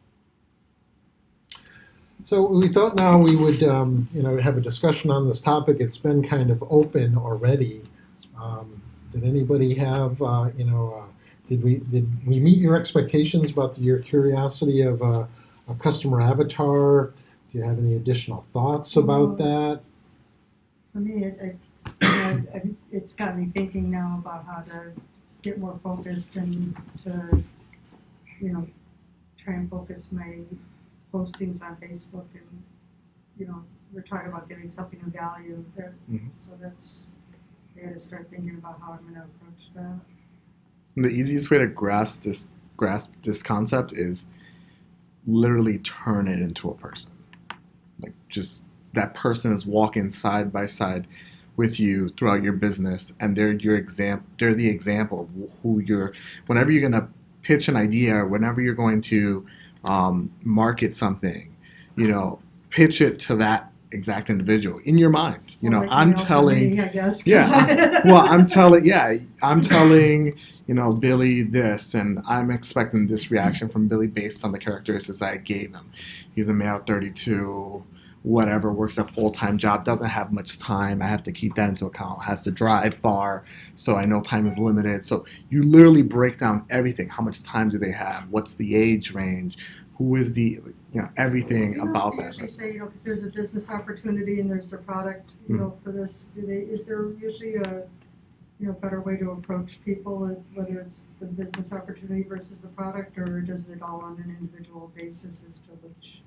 So we thought now we would, have a discussion on this topic. It's been kind of open already. Did anybody have, did we meet your expectations about your curiosity of a customer avatar? Do you have any additional thoughts about that? For me, it's got me thinking now about how to get more focused and to, try and focus my postings on Facebook, and we're talking about giving something of value there. So I got to start thinking about how I'm going to approach that. The easiest way to grasp this concept is literally turn it into a person. Like, just that person is walking side by side with you throughout your business, and they're the example of who you're. Whenever you're going to pitch an idea, or whenever you're going to market something, pitch it to that exact individual in your mind. I'm telling, me, I guess, I'm telling, Billy this, and I'm expecting this reaction from Billy based on the characteristics I gave him. He's a male, 32, whatever, works a full-time job, doesn't have much time. I have to keep that into account. Has to drive far, so I know time is limited. So you literally break down everything. How much time do they have? What's the age range? Who is the, everything about that. Usually say, because there's a business opportunity and there's a product, for this. Is there usually a, better way to approach people, whether it's the business opportunity versus the product, or does it all on an individual basis as to which?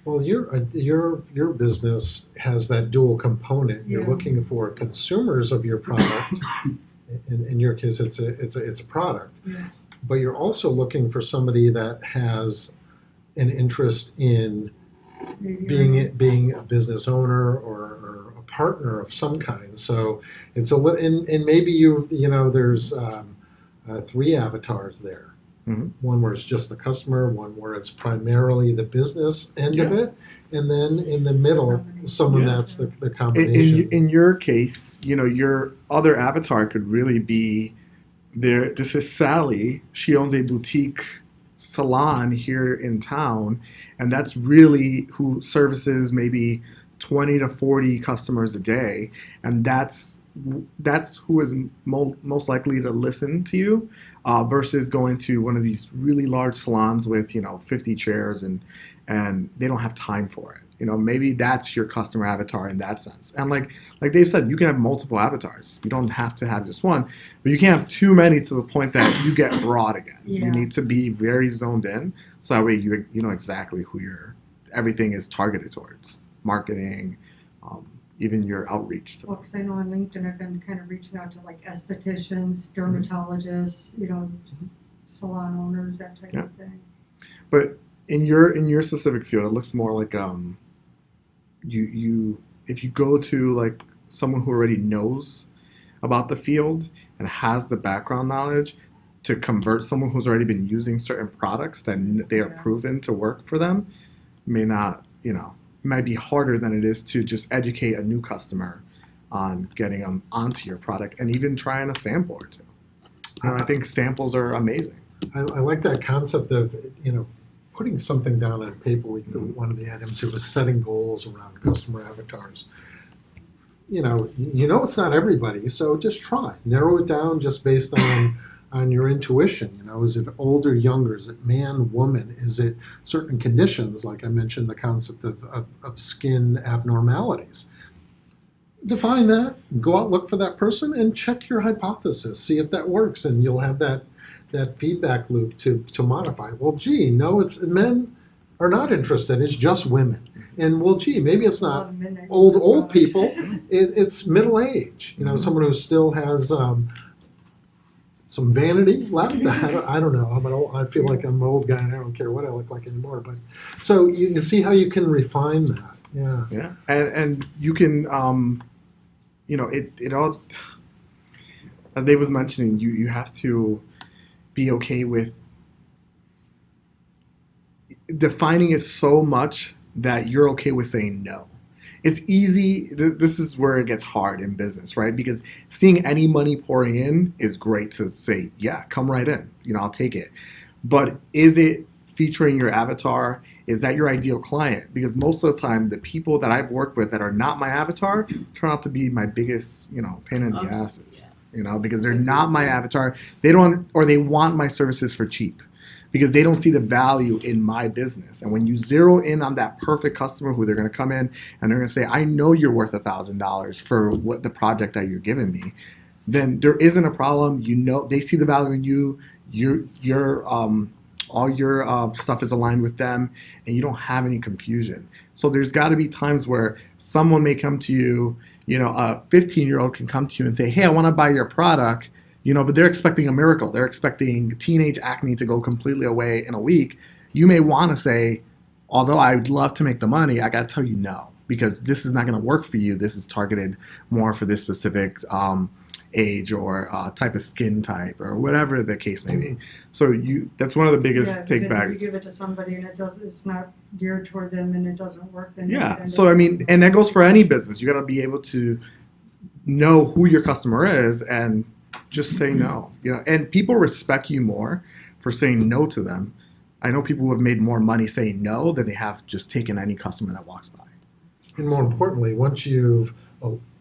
Well, your business has that dual component. You're looking for consumers of your product. In your case, it's a product. Yeah. But you're also looking for somebody that has an interest in being a business owner or a partner of some kind. So it's and maybe there's 3 avatars there. Mm-hmm. One where it's just the customer, one where it's primarily the business end of it, and then in the middle, someone that's the combination. In your case, your other avatar could really be there. This is Sally. She owns a boutique salon here in town, and that's really who services maybe 20 to 40 customers a day, and that's who is most likely to listen to you, versus going to one of these really large salons with 50 chairs and they don't have time for it. Maybe that's your customer avatar in that sense. And like Dave said, you can have multiple avatars. You don't have to have just one, but you can't have too many to the point that you get broad again. Yeah. You need to be very zoned in, so that way you know exactly who everything is targeted towards. Marketing, even your outreach. Well, because I know on LinkedIn I've been kind of reaching out to like estheticians, dermatologists, salon owners, that type of thing. But in your specific field, it looks more like if you go to like someone who already knows about the field and has the background knowledge to convert someone who's already been using certain products that they are proven to work for them, might be harder than it is to just educate a new customer on getting them onto your product and even trying a sample or two. I think samples are amazing. I like that concept of, putting something down on paper. One of the items here was setting goals around customer avatars. You know it's not everybody, so just try. Narrow it down just based on your intuition. Is it old or younger? Is it man, woman? Is it certain conditions? Like I mentioned, the concept of skin abnormalities. Define that, go out, look for that person, and check your hypothesis. See if that works, and you'll have that feedback loop to modify. Well, gee, no, it's men are not interested. It's just women. And well, gee, maybe it's not old people. It's middle age. Someone who still has some vanity left. I don't know. I feel like I'm an old guy, and I don't care what I look like anymore. But so you see how you can refine that. Yeah. Yeah. And you can, it all, as Dave was mentioning, you have to be okay with defining it so much that you're okay with saying no. It's easy. This is where it gets hard in business, right? Because seeing any money pouring in is great to say, yeah, come right in. I'll take it. But is it featuring your avatar? Is that your ideal client? Because most of the time, the people that I've worked with that are not my avatar turn out to be my biggest, pain in the asses. Because they're not my avatar. They don't, or they want my services for cheap because they don't see the value in my business. And when you zero in on that perfect customer who they're going to come in and they're going to say, I know you're worth $1,000 for what the project that you're giving me, then there isn't a problem. They see the value in you. All your stuff is aligned with them, and you don't have any confusion. So there's got to be times where someone may come to you, a 15-year-old can come to you and say, hey, I want to buy your product, but they're expecting a miracle. They're expecting teenage acne to go completely away in a week. You may want to say, although I would love to make the money, I got to tell you no, because this is not going to work for you. This is targeted more for this specific age or type of skin type or whatever the case may be. So that's one of the biggest take backs. If you give it to somebody and it's not geared toward them and it doesn't work, then so and that goes for any business. You got to be able to know who your customer is and just say no. And people respect you more for saying no to them. I know people who have made more money saying no than they have just taken any customer that walks by. And more importantly, once you've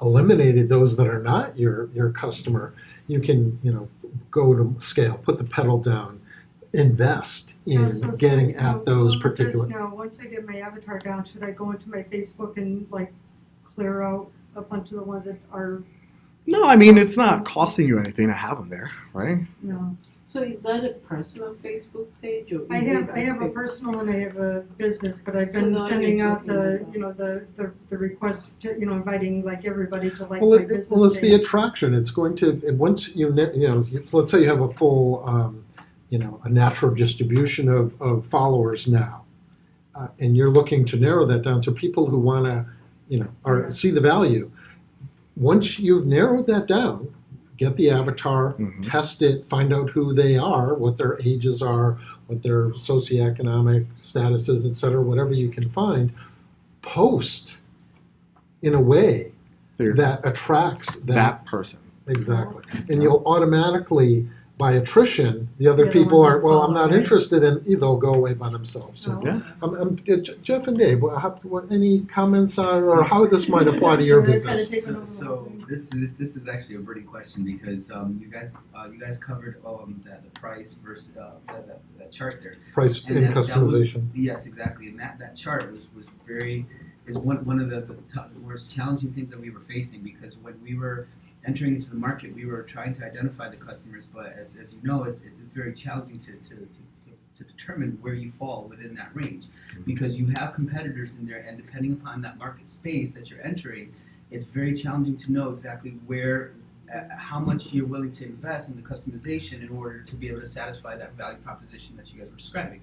eliminated those that are not your customer, you can go to scale, put the pedal down, invest in getting at those particular. Now, once I get my avatar down, should I go into my Facebook and clear out a bunch of the ones that are? No, I mean it's not costing you anything to have them there, right? No. So is that a personal Facebook page, or I have a personal and I have a business, but I've been sending out the request to inviting everybody to my business. Well, it's page. the attraction. It's going to once let's say you have a full a natural distribution of followers now, and you're looking to narrow that down to people who want to or see the value. Once you've narrowed that down, get the avatar, test it, find out who they are, what their ages are, what their socioeconomic status is, et cetera, whatever you can find. Post in a way that attracts that person. Exactly. And you'll automatically, by attrition, the other people are, well, I'm not interested, and they'll go away by themselves. So, Jeff and Dave, any comments on, or how this might apply to your business? So this is actually a brilliant question because you guys covered the price versus that chart there. Price and customization. Yes, exactly. And that chart was one of the most challenging things that we were facing, because when we were entering into the market, we were trying to identify the customers, but as you know, it's very challenging to determine where you fall within that range, because you have competitors in there, and depending upon that market space that you're entering, it's very challenging to know exactly how much you're willing to invest in the customization in order to be able to satisfy that value proposition that you guys were describing.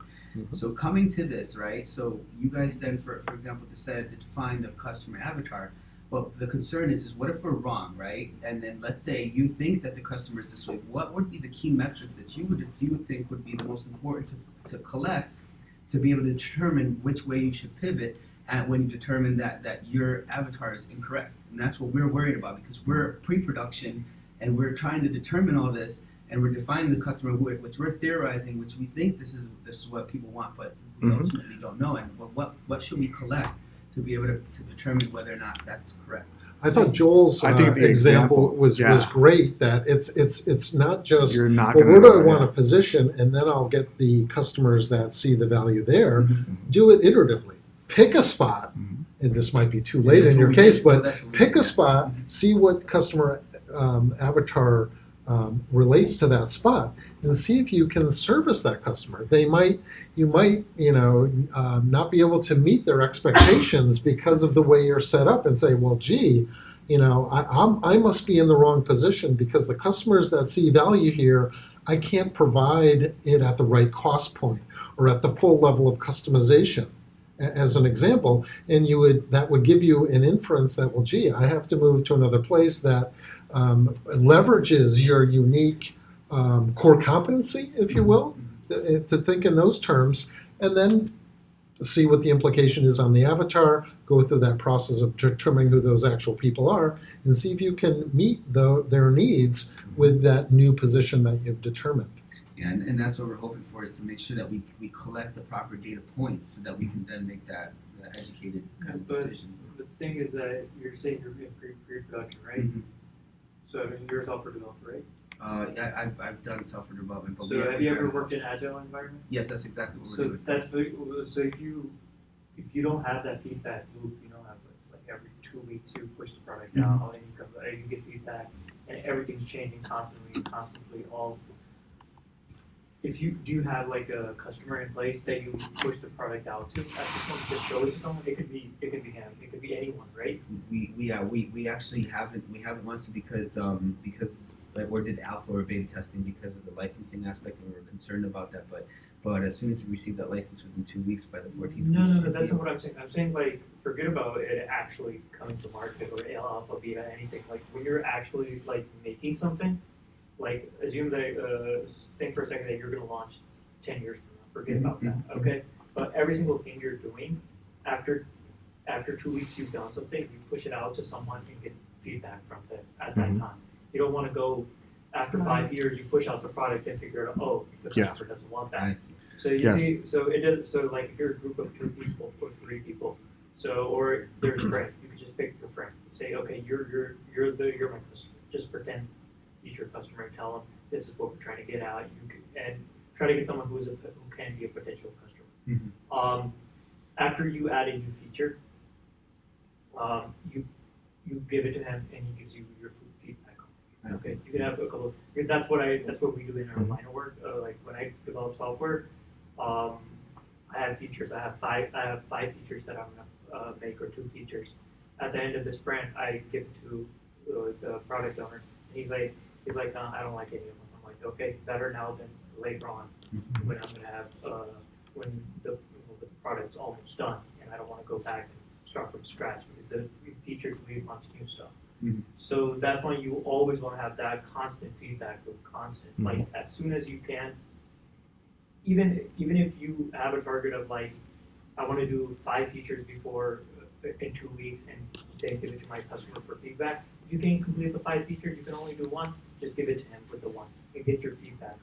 So coming to this, right? So you guys then, for example, decided to define the customer avatar. Well, the concern is what if we're wrong, right? And then let's say you think that the customer is this way. What would be the key metrics that you would think would be the most important to collect to be able to determine which way you should pivot when you determine that your avatar is incorrect? And that's what we're worried about, because we're pre-production and we're trying to determine all this. and we're defining the customer, which we're theorizing, which we think this is what people want, but we ultimately don't know. And what should we collect to be able to determine whether or not that's correct? I thought Joel's I think the example was yeah. great. That it's not just You're not well, gonna where do I know, want yeah. to position, and then I'll get the customers that see the value there. Mhm. Do it iteratively. Pick a spot, Mhm. and this might be too late That's in what your we case, did. but That's what we pick did, a yeah. spot, see what customer avatar relates to that spot, and see if you can service that customer. You might, not be able to meet their expectations because of the way you're set up, and say, well, gee, I must be in the wrong position because the customers that see value here, I can't provide it at the right cost point or at the full level of customization. As an example, and that would give you an inference that, well, gee, I have to move to another place that leverages your unique core competency, if you will, to think in those terms, and then see what the implication is on the avatar, go through that process of determining who those actual people are, and see if you can meet their needs with that new position that you've determined. Yeah, and that's what we're hoping for, is to make sure that we collect the proper data points so that we can then make that educated kind of But decision. the thing is that you're saying you're in pre-production, right? Mhm. So I mean, you're a software developer, right? I've done software development, but So have you ever worked in agile environment? Yes, that's exactly what we're So doing. so if you don't have that feedback loop, you don't have it's like every 2 weeks you push the product out and you get feedback and everything's changing constantly. Do you have like a customer in place that you push the product out to at this point to show it to someone? It could be him, it could be anyone, right? We actually haven't once because like we did alpha or beta testing because of the licensing aspect, and we were concerned about that. But as soon as we received that license within 2 weeks, by the 14th. No, that's not what I'm saying. I'm saying like forget about it actually coming to market or alpha, beta, anything. Like when you're actually like making something, like assume that think for a second that you're going to launch 10 years from now. Forget about that, okay? But every single thing you're doing, after 2 weeks you've done something, you push it out to someone and get feedback from them at that time. You don't want to go after 5 years, you push out the product and figure out, oh, the customer doesn't want that. So you see, so it does. So like if you're a group of 2 people or 3 people, or there's a friend, you could just pick your friend. Say, okay, you're my customer. Just pretend he's your customer and tell him this is what we're trying to get out. And try to get someone who can be a potential customer. After you add a new feature, you give it to him and he gives you your feedback on it. Okay, you can have a couple because that's what we do in our line of work. Like when I develop software, I have features. I have five features that I'm gonna make, or 2 features. At the end of the sprint, I give it to the product owner. He's like, I don't like any of them. I'm like, okay, better now than later on when I'm gonna have when the product's almost done, and I don't want to go back and start from scratch because the features lead on to new stuff. So that's why you always want to have that constant feedback loop, like as soon as you can. Even if you have a target of like, I want to do 5 features before in 2 weeks, and then give it to my customer for feedback. If you can't complete the 5 features, you can only do 1. Just give it to him with the 1 and get your feedback.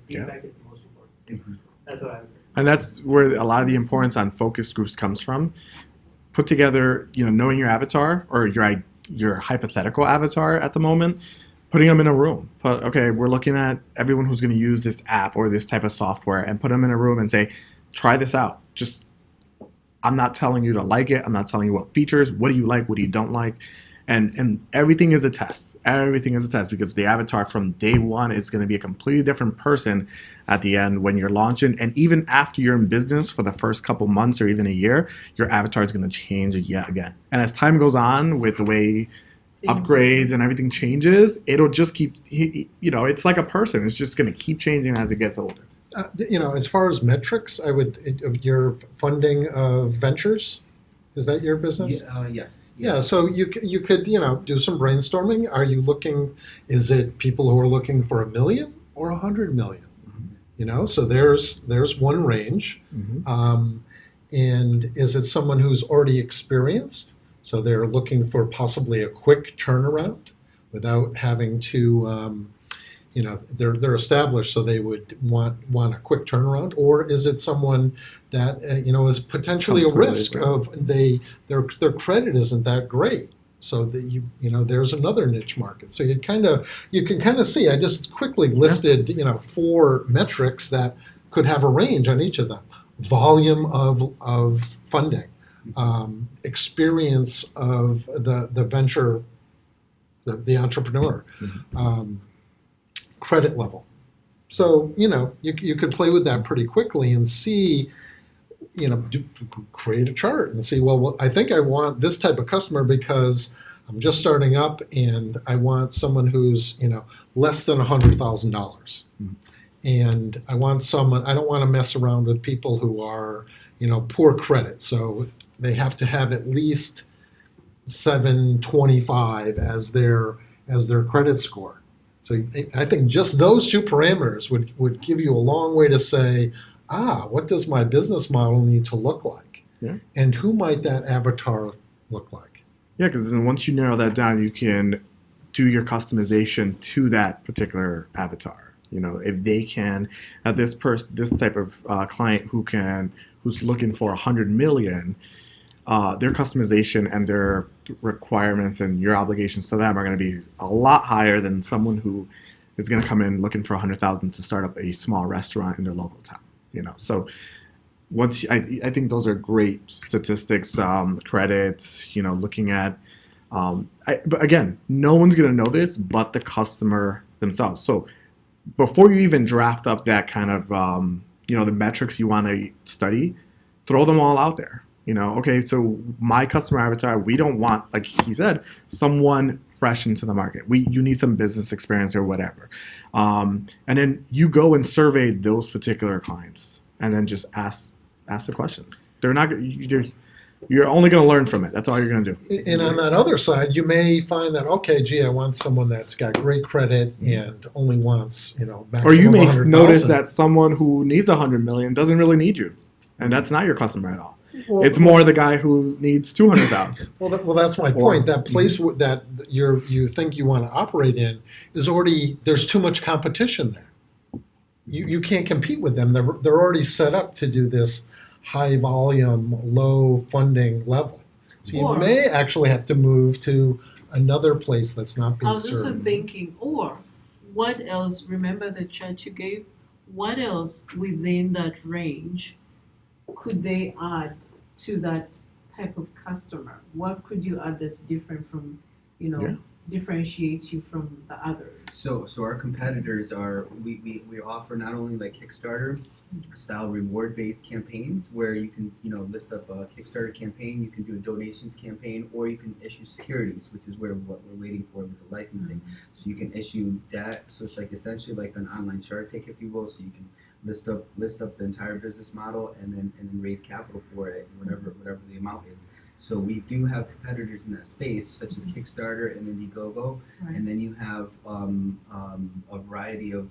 Feedback is the most important. That's what I would. And that's where a lot of the importance on focus groups comes from. Put together, knowing your avatar or your hypothetical avatar at the moment, putting them in a room. Okay, we're looking at everyone who's going to use this app or this type of software, and put them in a room and say, try this out. I'm not telling you to like it. I'm not telling you what features, what do you like, what do you don't like. And everything is a test. Everything is a test, because the avatar from day one is going to be a completely different person at the end when you're launching. And even after you're in business for the first couple months or even a year, your avatar is going to change yet again. And as time goes on, with the way upgrades and everything changes, it'll just keep, it's like a person. It's just going to keep changing as it gets older. As far as metrics, your funding of ventures, is that your business? Yes. Yeah, so you could do some brainstorming. Are you looking? Is it people who are looking for $1 million or $100 million? So there's one range. And is it someone who's already experienced? So they're looking for possibly a quick turnaround without having to they're established, so they would want a quick turnaround, or is it someone that is potentially a Completely risk different. of their credit isn't that great, so that there's another niche market. So you can kind of see. I just quickly listed 4 metrics that could have a range on each of them: volume of funding, experience of the venture, the entrepreneur. Credit level. So, you could play with that pretty quickly and see, create a chart and see, well, I think I want this type of customer because I'm just starting up and I want someone who's, less than $100,000. And I don't want to mess around with people who are, poor credit. So they have to have at least 725 as their credit score. So I think just those 2 parameters would give you a long way to say, what does my business model need to look like? Yeah. And who might that avatar look like? Yeah, because then once you narrow that down, you can do your customization to that particular avatar. If they can, this type of client who's looking for 100 million, their customization and their requirements and your obligations to them are going to be a lot higher than someone who is going to come in looking for 100,000 to start up a small restaurant in their local town. So I think those are great statistics, credit. Looking at, but again, no one's going to know this but the customer themselves. So before you even draft up that kind of the metrics you want to study, throw them all out there. Okay, so my customer avatar, we don't want, like he said, someone fresh into the market. You need some business experience or whatever. And then you go and survey those particular clients and then just ask the questions. You're only going to learn from it. That's all you're going to do. And on that other side, you may find that, okay, gee, I want someone that's got great credit and only wants, maximum or you may 100,000. notice that someone who needs 100 million doesn't really need you, and that's not your customer at all. It's more the guy who needs 200,000. Well, that's my point. That place that you think you want to operate in is already, there's too much competition there. You can't compete with them. They're already set up to do this high volume, low funding level. So you may actually have to move to another place that's not being I was also served. thinking, or what else? Remember the chart you gave? What else within that range could they add to that type of customer? What could you add that's different from, differentiates you from the others? So our competitors are, we offer not only like Kickstarter style reward-based campaigns where you can, list up a Kickstarter campaign, you can do a donations campaign, or you can issue securities, which is what we're waiting for with the licensing. So you can issue debt, so it's like essentially like an online Shark Tank, if you will, so you can list up the entire business model and then raise capital for it, whatever the amount is. So we do have competitors in that space, such as Kickstarter and Indiegogo, Right. and then you have a variety of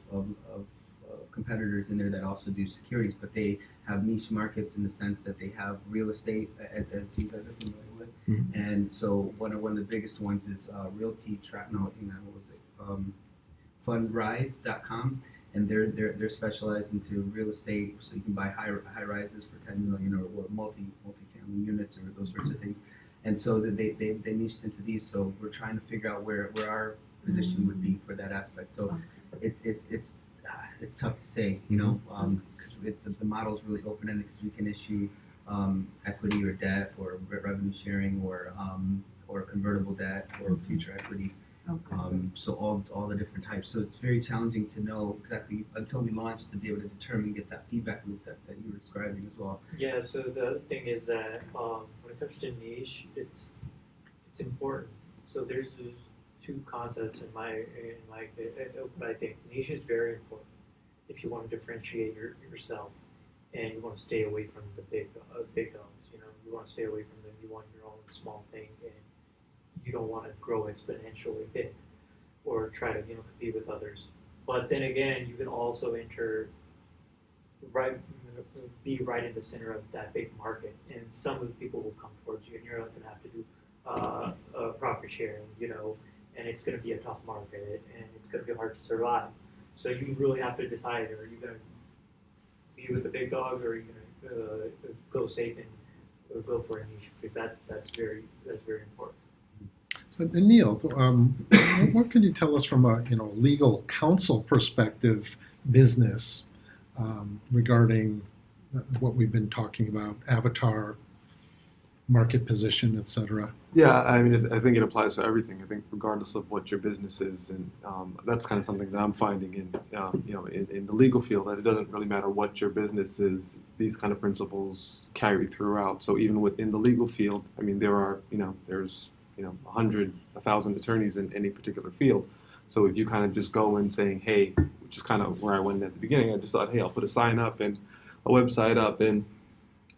competitors in there that also do securities, but they have niche markets in the sense that they have real estate, as you guys are familiar with. Mhm. And so one of the biggest ones is Fundrise.com. And they're specialized into real estate, so you can buy high rises for 10 million or multi-family units or those sorts of things. And so they niched into these. So we're trying to figure out where our position would be for that aspect. So it's tough to say, because the model is really open ended because we can issue equity or debt or revenue sharing or convertible debt or future equity. Okay. So all the different types. So it's very challenging to know exactly until we launch to be able to determine, get that feedback loop that you were describing as well. Yeah, so the thing is that when it comes to niche, it's important. So there's 2 concepts in my but I think niche is very important if you want to differentiate yourself and you want to stay away from the big dogs. You want to stay away from them. You want your own small thing, and you don't want to grow exponentially big or try to compete with others. But then again, you can also be right in the center of that big market, and some of the people will come towards you, and you're not going to have to do profit sharing, and it's going to be a tough market, and it's going to be hard to survive. So you really have to decide: are you going to be with the big dogs, or are you going to go safe and go for a niche? Because that's very important. So, Neil, what can you tell us from a legal counsel perspective, business, regarding what we've been talking about, avatar, market position, et cetera? Yeah, I mean, I think it applies to everything. I think regardless of what your business is, and that's kind of something that I'm finding in the legal field, that it doesn't really matter what your business is. These kind of principles carry throughout. So even within the legal field, I mean, there's 100, 1,000 attorneys in any particular field. So if you kind of just go in saying, hey, which is kind of where I went at the beginning, I just thought, hey, I'll put a sign up and a website up, and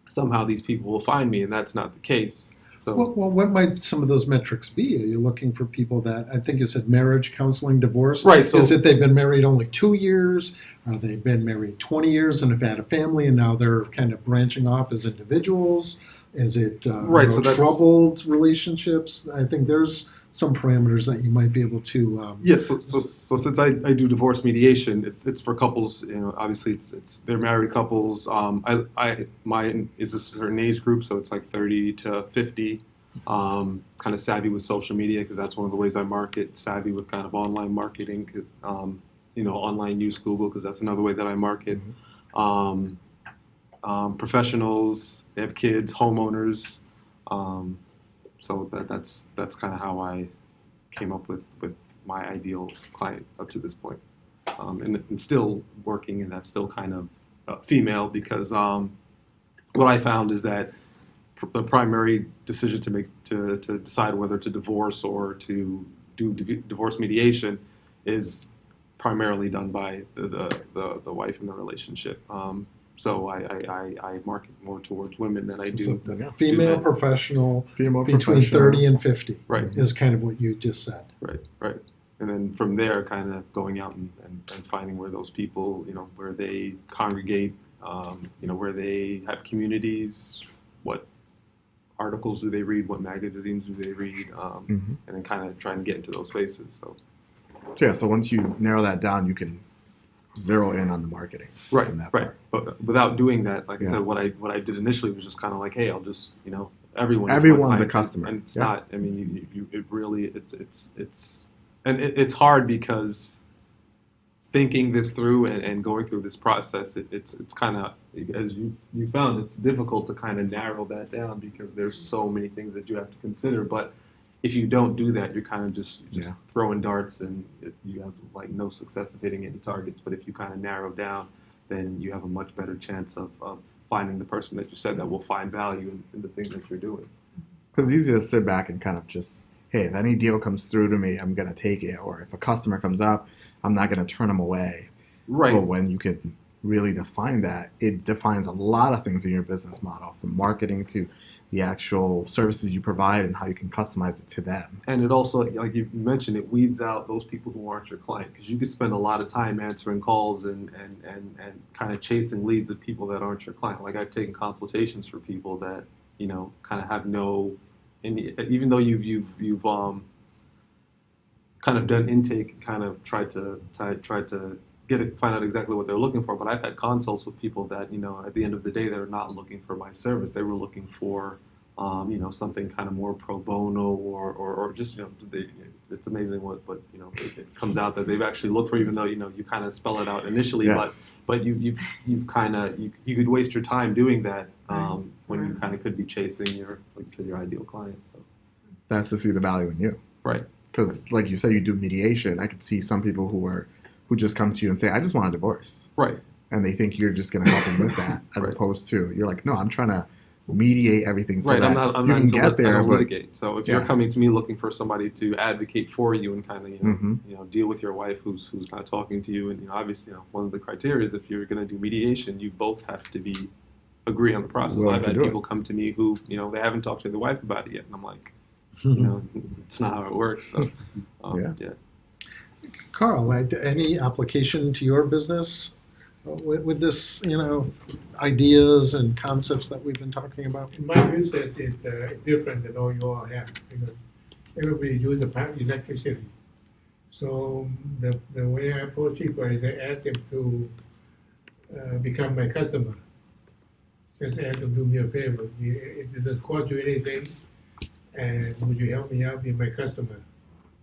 somehow these people will find me, and that's not the case. So, well, what might some of those metrics be? Are you looking for people that, I think you said marriage, counseling, divorce? Right. So, is it they've been married only 2 years? Or they've been married 20 years and have had a family and now they're kind of branching off as individuals? Is it right, so troubled relationships? I think there's some parameters that you might be able to. Yes. So since I do divorce mediation, it's for couples. Obviously it's they're married couples. Mine is a certain age group, so it's like 30 to 50. Kind of savvy with social media because that's one of the ways I market. Savvy with kind of online marketing because online use Google because that's another way that I market. Professionals, they have kids, homeowners. So that's kind of how I came up with my ideal client up to this point. And still working, and that's still kind of female because what I found is that the primary decision to make to decide whether to divorce or to do divorce mediation is primarily done by the wife in the relationship. So I market more towards women than I do. So female professional between professional. 30 and 50 Right. is kind of what you just said. Right. And then from there, kind of going out and finding where those people, where they congregate, where they have communities, what articles do they read, what magazines do they read, and then kind of trying to get into those spaces. So yeah, so once you narrow that down, you can zero in on the marketing. Right. In that part. But without doing that, like I said, what I did initially was just kind of like, hey, I'll just, everyone's a customer, and it's not. I mean, it really, it's hard because thinking this through and going through this process, it's kind of, as you found, it's difficult to kind of narrow that down because there's so many things that you have to consider. But if you don't do that, you're kind of just throwing darts and you have like no success of hitting any targets. But if you kind of narrow down, then you have a much better chance of finding the person that you said that will find value in the thing that you're doing. Because it's easy to sit back and kind of just, hey, if any deal comes through to me, I'm going to take it. Or if a customer comes up, I'm not going to turn them away. Right. But when you could really define that, it defines a lot of things in your business model, from marketing to the actual services you provide and how you can customize it to them. And it also, like you mentioned, it weeds out those people who aren't your client because you could spend a lot of time answering calls and kind of chasing leads of people that aren't your client. Like I've taken consultations for people that kind of have no, even though you've kind of done intake and kind of tried to find out exactly what they're looking for. But I've had consults with people that, at the end of the day, they're not looking for my service. They were looking for, something kind of more pro bono or just, it's amazing what it comes out that they've actually looked for, even though, you kind of spell it out initially, but you've kind of, you could waste your time doing that when you kind of could be chasing your, like you said, your ideal client. So that's to see the value in you. Right. Because like you said, you do mediation. I could see some people who just come to you and say, I just want a divorce. Right. And they think you're just going to help them with that, as opposed to, you're like, no, I'm trying to mediate everything so that I'm you can get there. But litigate. So if you're coming to me looking for somebody to advocate for you and kind of, deal with your wife who's not talking to you, and obviously, one of the criteria is if you're going to do mediation, you both have to agree on the process. I've had people come to me who, they haven't talked to their wife about it yet, and I'm like, it's not how it works. So, yeah. Carl, any application to your business with this, ideas and concepts that we've been talking about? In my business, it's different than all you all have because everybody uses the electricity. So the way I approach people is I ask them to become my customer. Just ask them to do me a favor. It doesn't cost you anything, and would you help me out, be my customer?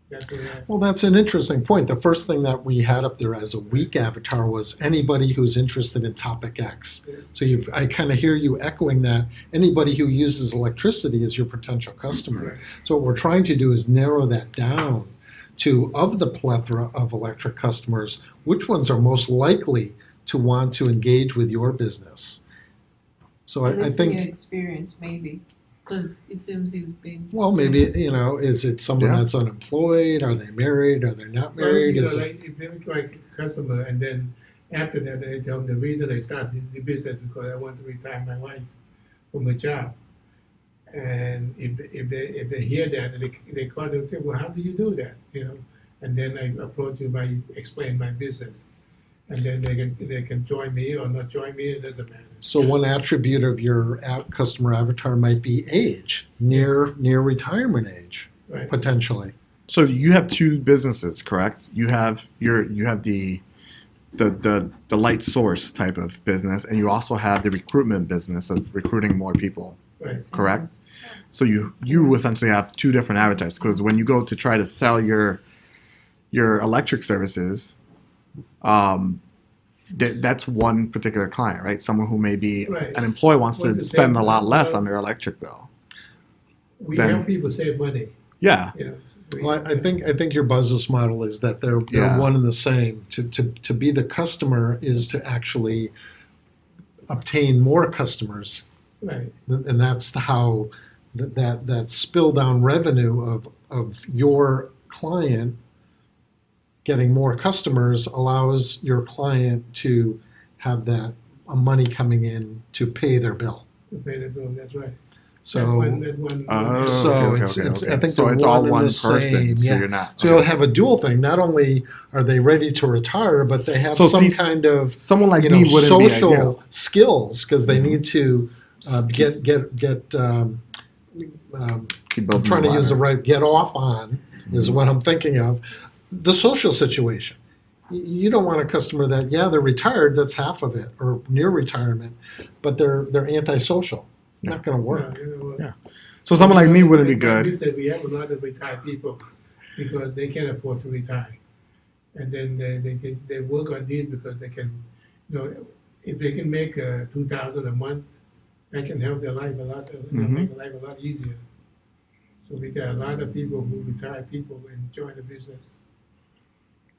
That's what I. Well, that's an interesting point. The first thing that we had up there as a weak avatar was anybody who's interested in topic X. So I kind of hear you echoing that. Anybody who uses electricity is your potential customer. Right. So what we're trying to do is narrow that down to, of the plethora of electric customers, which ones are most likely to want to engage with your business. So I Based on think. your experience, maybe, because it seems he's been. Well, maybe, is it someone Yeah. that's unemployed? Are they married? Are they not Well, married? you know, Is it, like if they become a customer, and then after that, I tell them the reason I started the business because I want to retire my wife from a job. And if they hear that, they call them and say, well, how do you do that? And then I approach you by explaining my business, and then they can join me or not join me. It doesn't matter. so one attribute of your customer avatar might be age, near retirement age, Right. potentially. So you have two businesses, correct? You have the light source type of business, and you also have the recruitment business of recruiting more people, Right. correct? So you essentially have two different avatars, because when you go to try to sell your electric services, that's one particular client, right? Someone who may be Right. an employee wants Well, to the spend a same- lot less on their electric bill. We Then- help people save money. Yeah. Well, I think your business model is that they're Yeah. one and the same. To be the customer is to actually obtain more customers, Right. and that's how that spill down revenue of your client getting more customers allows your client to have that money coming in to pay their bill. To pay the bill. That's right. So That one- So okay, it's- okay. I think so they're it's all one and one the person. same, So yeah. you're not. So okay. you'll have a dual thing. Not only are they ready to retire, but they have So some see, kind of Someone like me wouldn't social be ideal. skills because they Mhm. need to get Keep building trying to use the ladder. right get off on is Mhm. what I'm thinking of. The social situation. You don't want a customer that they're retired. That's half of it, or near retirement, but they're antisocial. Not going to work. Yeah. So someone like me wouldn't be Like you good. said, we have a lot of retired people because they can't afford to retire. And then they work on these because they can, if they can make $2,000 a month, that can help their life a lot, Mhm. make their life a lot easier. So we got a lot of people who retire people and join the business.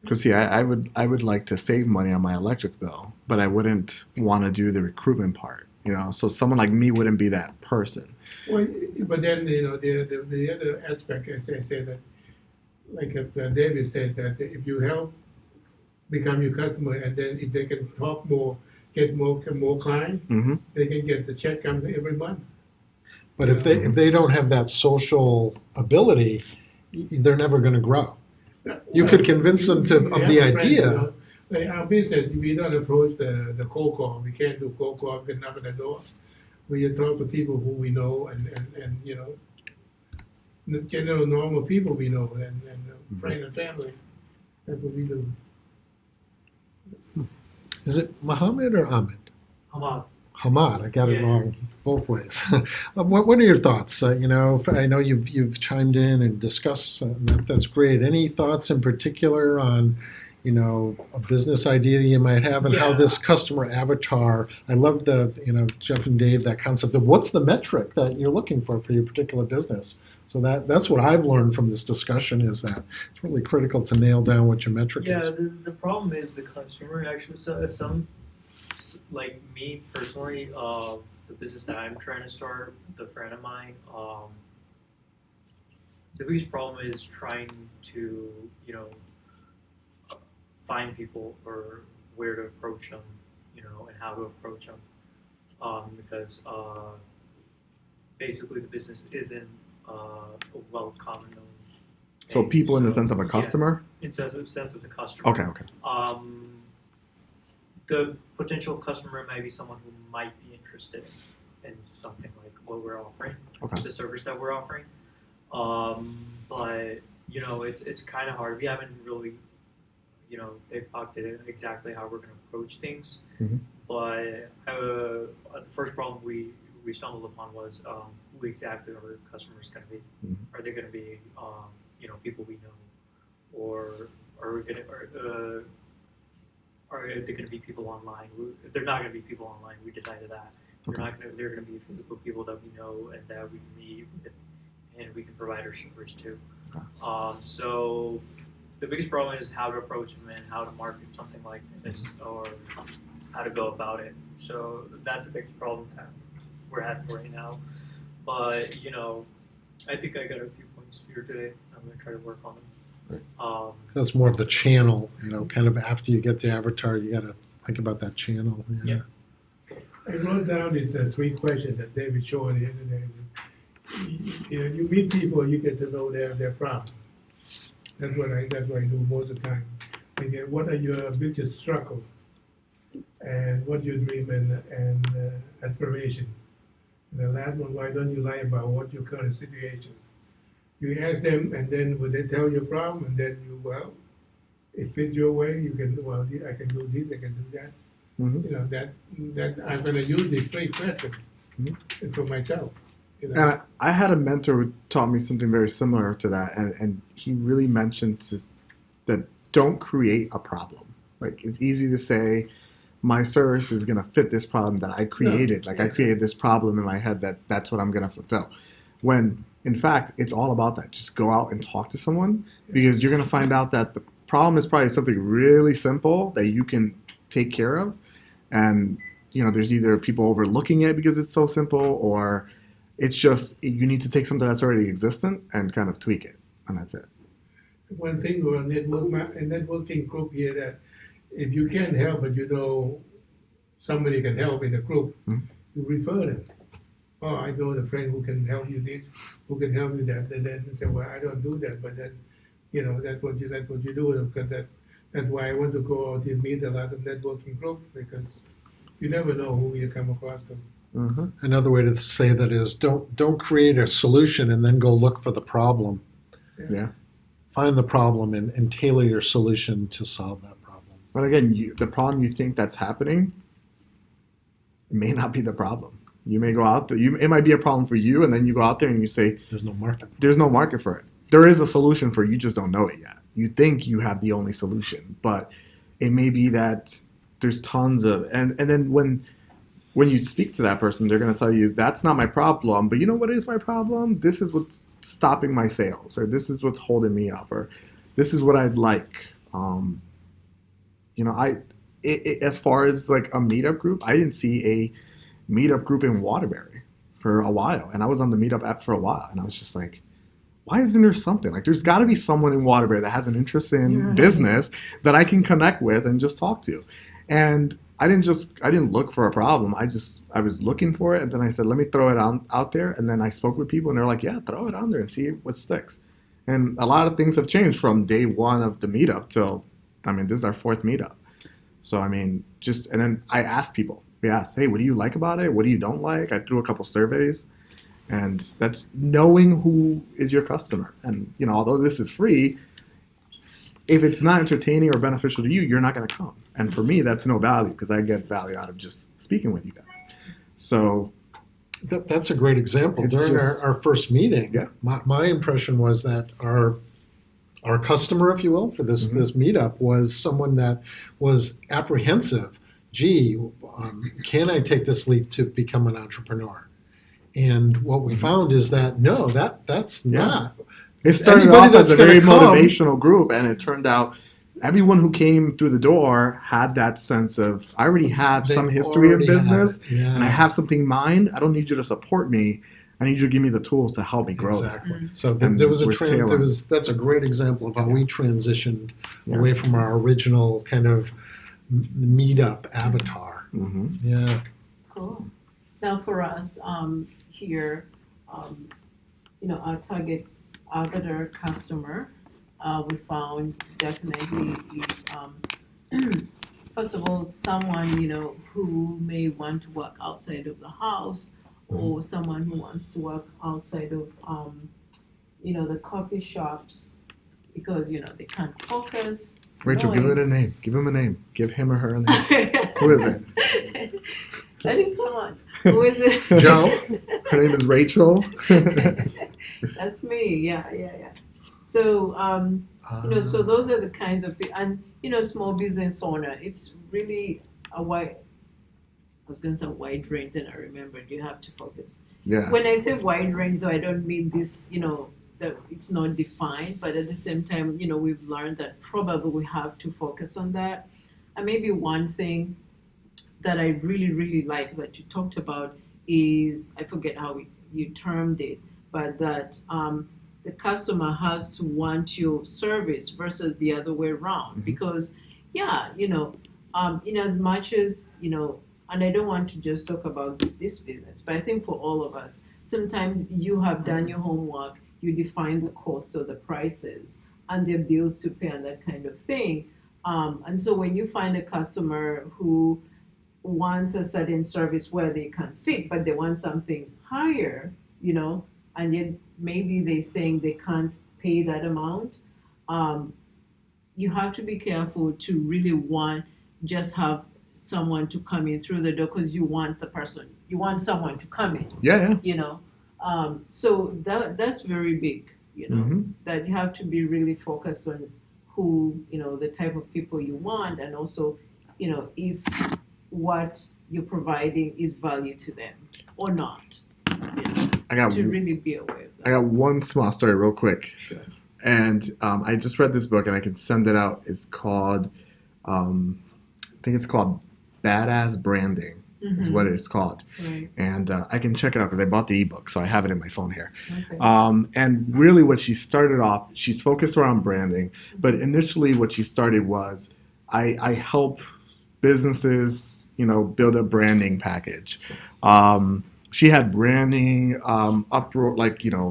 Because see, I would like to save money on my electric bill, but I wouldn't want to do the recruitment part. So someone like me wouldn't be that person. Well, but then, the other aspect, I say that, like David said, that if you help become your customer, and then if they can talk more, get more clients, Mm-hmm. they can get the check come every month. But if they don't have that social ability, they're never going to grow. You could convince them of the idea. Like our business, we don't approach the cold call. We can't do cold call, get knock on the door. We talk to people who we know and the general normal people we know and friends and family. That's what we do. Is it Muhammad or Ahmed? Hamad. Hamad, I got it Yeah. wrong both ways. What are your thoughts? I know you've chimed in and discussed. That's great. Any thoughts in particular on, a business idea you might have and how Yeah. this customer avatar? I love Jeff and Dave, that concept of what's the metric that you're looking for your particular business. So that's what I've learned from this discussion is that it's really critical to nail down what your metric Yeah, is. the problem is the customer actually. So like me personally, the business that I'm trying to start, the friend of mine, the biggest problem is trying to find people or where to approach them, and how to approach them, because basically the business isn't well common known. So thing. people in the So, sense of a yeah, customer. in sense of the customer. Okay. The potential customer might be someone who might be interested in something like what we're offering, Okay. the service that we're offering. But you know, it's kind of hard. We haven't really, you know, pickpocketed exactly how we're going to approach things. Mhm. But the first problem we stumbled upon was who exactly are our customers going to be? Mhm. Are they going to be, you know, people we know, or are we going to, are they going to be people online? If they're not going to be people online, we decided that they're Okay. not going to. They're going to be physical people that we know and that we can meet with, and we can provide our service to. Okay. So the biggest problem is how to approach them and how to market something like this, or how to go about it. So that's the biggest problem that we're having right now. But you know, I think I got a few points here today. I'm going to try to work on them. That's more of the channel, you know, kind of after you get the avatar, you got to think about that channel. Yeah. I wrote down these 3 questions that David showed the other day. You know, you meet people, you get to know their problems. That's what I do most of the time. I get what are your biggest struggles, and what your dream and aspiration. And the last one, why don't you lie about what your current situation? You ask them, and then when they tell your problem, and then you, well, it fits your way. You can, well, I can do this, I can do that. Mhm. You know, that I'm going to use these 3 questions for myself. You know? And I had a mentor who taught me something very similar to that, and he really mentioned that don't create a problem. Like, it's easy to say, my service is going to fit this problem that I created. I created this problem in my head that's what I'm going to fulfill. When, in fact, it's all about that. Just go out and talk to someone, because you're going to find out that the problem is probably something really simple that you can take care of. And, you know, there's either people overlooking it because it's so simple, or it's just you need to take something that's already existent and kind of tweak it, and that's it. One thing or a networking group here, that if you can't help but you know somebody can help in the group, you refer them. Oh, I know the friend who can help you this, who can help you that, and then you say, well, I don't do that, but then, you know, that's what you do, because that's why I want to go out and meet a lot of networking groups, because you never know who you come across them. Mm-hmm. Another way to say that is don't create a solution and then go look for the problem. Yeah. Find the problem and tailor your solution to solve that problem. But again, the problem you think that's happening may not be the problem. You may go out there, it might be a problem for you, and then you go out there and you say, There's no market. There's no market for it. There is a solution for it, you just don't know it yet. You think you have the only solution, but it may be that there's tons of, and then when you speak to that person, they're going to tell you, that's not my problem, but you know what is my problem? This is what's stopping my sales, or this is what's holding me up, or this is what I'd like. You know, as far as like a meetup group, I didn't see a meetup group in Waterbury for a while, and I was on the meetup app for a while, and I was just like, why isn't there something? Like, there's got to be someone in Waterbury that has an interest in business that I can connect with and just talk to. And I didn't look for a problem. I was looking for it, and then I said, let me throw it out there. And then I spoke with people, and they're like, yeah, throw it on there and see what sticks. And a lot of things have changed from day one of the meetup till, I mean, this is our 4th meetup. So, I mean, and then I asked people. We asked, hey, what do you like about it? What do you don't like? I threw a couple surveys. And that's knowing who is your customer. And, you know, although this is free, if it's not entertaining or beneficial to you, you're not going to come. And for me, that's no value, because I get value out of just speaking with you guys. So that's a great example. During our first meeting, my impression was that our customer, if you will, for this meetup was someone that was apprehensive. Gee, can I take this leap to become an entrepreneur? And what we found is that no, that's not. It started off as a very motivational group, and it turned out everyone who came through the door had that sense of, I already have some history of business, and I have something in mind. I don't need you to support me. I need you to give me the tools to help me grow. Exactly. So there was that's a great example of how we transitioned away from our original kind of meetup avatar. Mm-hmm. Yeah. Cool. Now for us here, you know, our target avatar customer, we found definitely is first of all someone, you know, who may want to work outside of the house, or someone who wants to work outside of you know, the coffee shops because they can't focus. Rachel, give it a name. Give him a name. Give him or her a name. Who is it? That is someone. Who is it? Joe. Her name is Rachel. That's me. Yeah. So so those are the kinds of and small business owner. It's really a wide. I was going to say wide range, and I remembered you have to focus. Yeah. When I say wide range, though, I don't mean this, that it's not defined, but at the same time, we've learned that probably we have to focus on that. And maybe one thing that I really, really like that you talked about is, I forget how you termed it, but that the customer has to want your service versus the other way around. Mhm. Because, in as much as, and I don't want to just talk about this business, but I think for all of us, sometimes you have done your homework, you define the costs or the prices and their bills to pay and that kind of thing. And so when you find a customer who wants a certain service where they can fit, but they want something higher, and yet maybe they're saying they can't pay that amount, you have to be careful to really just have someone to come in through the door because you want someone to come in. Yeah. So that's very big, Mhm. that you have to be really focused on who, the type of people you want, and also, if what you're providing is value to them or not, to really be aware of that. I got one small story real quick. Sure. And I just read this book and I can send it out. It's called, I think it's called Badass Branding is what it's called. Right. And I can check it out because I bought the ebook, so I have it in my phone here. Okay. And really what she started off, she's focused around branding, but initially what she started was, I help businesses, build a branding package. She had branding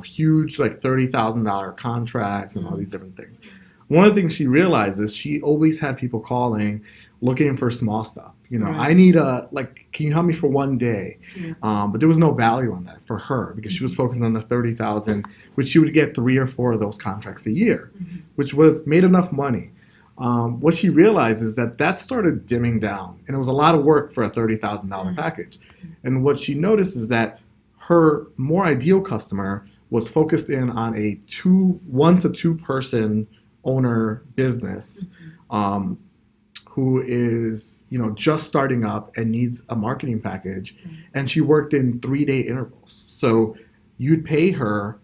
huge, like $30,000 contracts and all these different things. One of the things she realized is she always had people calling, looking for small stuff. Right. I need can you help me for one day? Yeah. But there was no value on that for her because she was focusing on the 30,000, which she would get 3 or 4 of those contracts a year, which was made enough money. What she realized is that started dimming down, and it was a lot of work for a $30,000 package. And what she noticed is that her more ideal customer was focused in on a 1 to 2 person owner business, who is just starting up and needs a marketing package, and she worked in 3-day intervals. So you'd pay her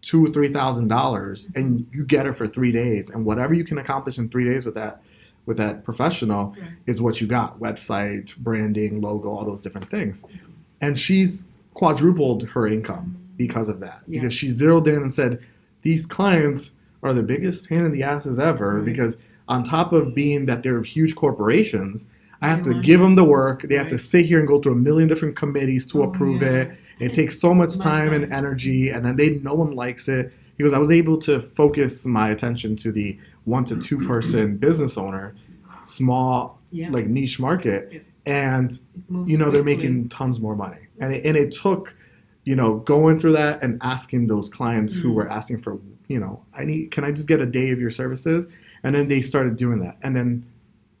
$2,000 or $3,000, and you get her for 3 days, and whatever you can accomplish in 3 days with that professional is what you got: website, branding, logo, all those different things. And she's quadrupled her income because of that, because she zeroed in and said, these clients are the biggest pain in the asses ever, because on top of being that they're huge corporations, I have to give them the work. They have to sit here and go through a million different committees to approve it. It takes so much time and energy, and then no one likes it. Because I was able to focus my attention to the 1 to 2 person business owner, small, like niche market, and they're making tons more money. And it took, going through that and asking those clients who were asking for, can I just get a day of your services? And then they started doing that. And then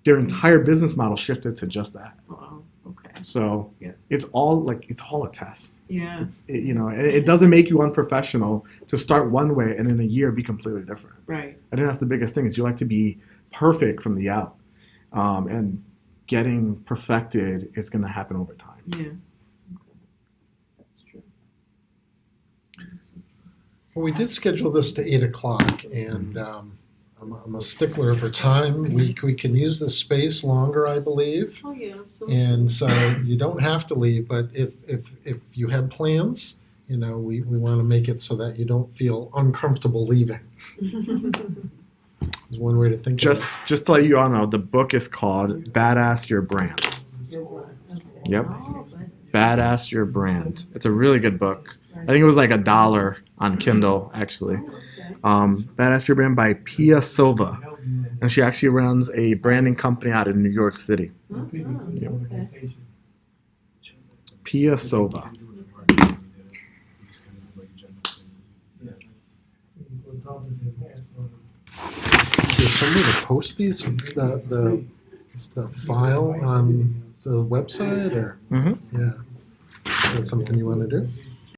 their entire business model shifted to just that. Wow. Okay. So it's all a test. Yeah. It doesn't make you unprofessional to start one way and in a year be completely different. Right. I think that's the biggest thing, is you like to be perfect from the out. And getting perfected is going to happen over time. Yeah. Okay. That's true. Well, we did schedule this to 8 o'clock, and I'm a stickler for time. We can use this space longer, I believe. Oh yeah, absolutely. And so you don't have to leave, but if you have plans, we want to make it so that you don't feel uncomfortable leaving. Is one way to think of it. Just to let you all know, the book is called Badass Your Brand. Yep. Badass Your Brand. It's a really good book. I think it was like $1 on Kindle, actually. Badass Your Brand by Pia Silva. And she actually runs a branding company out in New York City. Yep. Pia Silva. somewhere to post these, the file on the website, or? Mhm. Yeah. Is that something you want to do?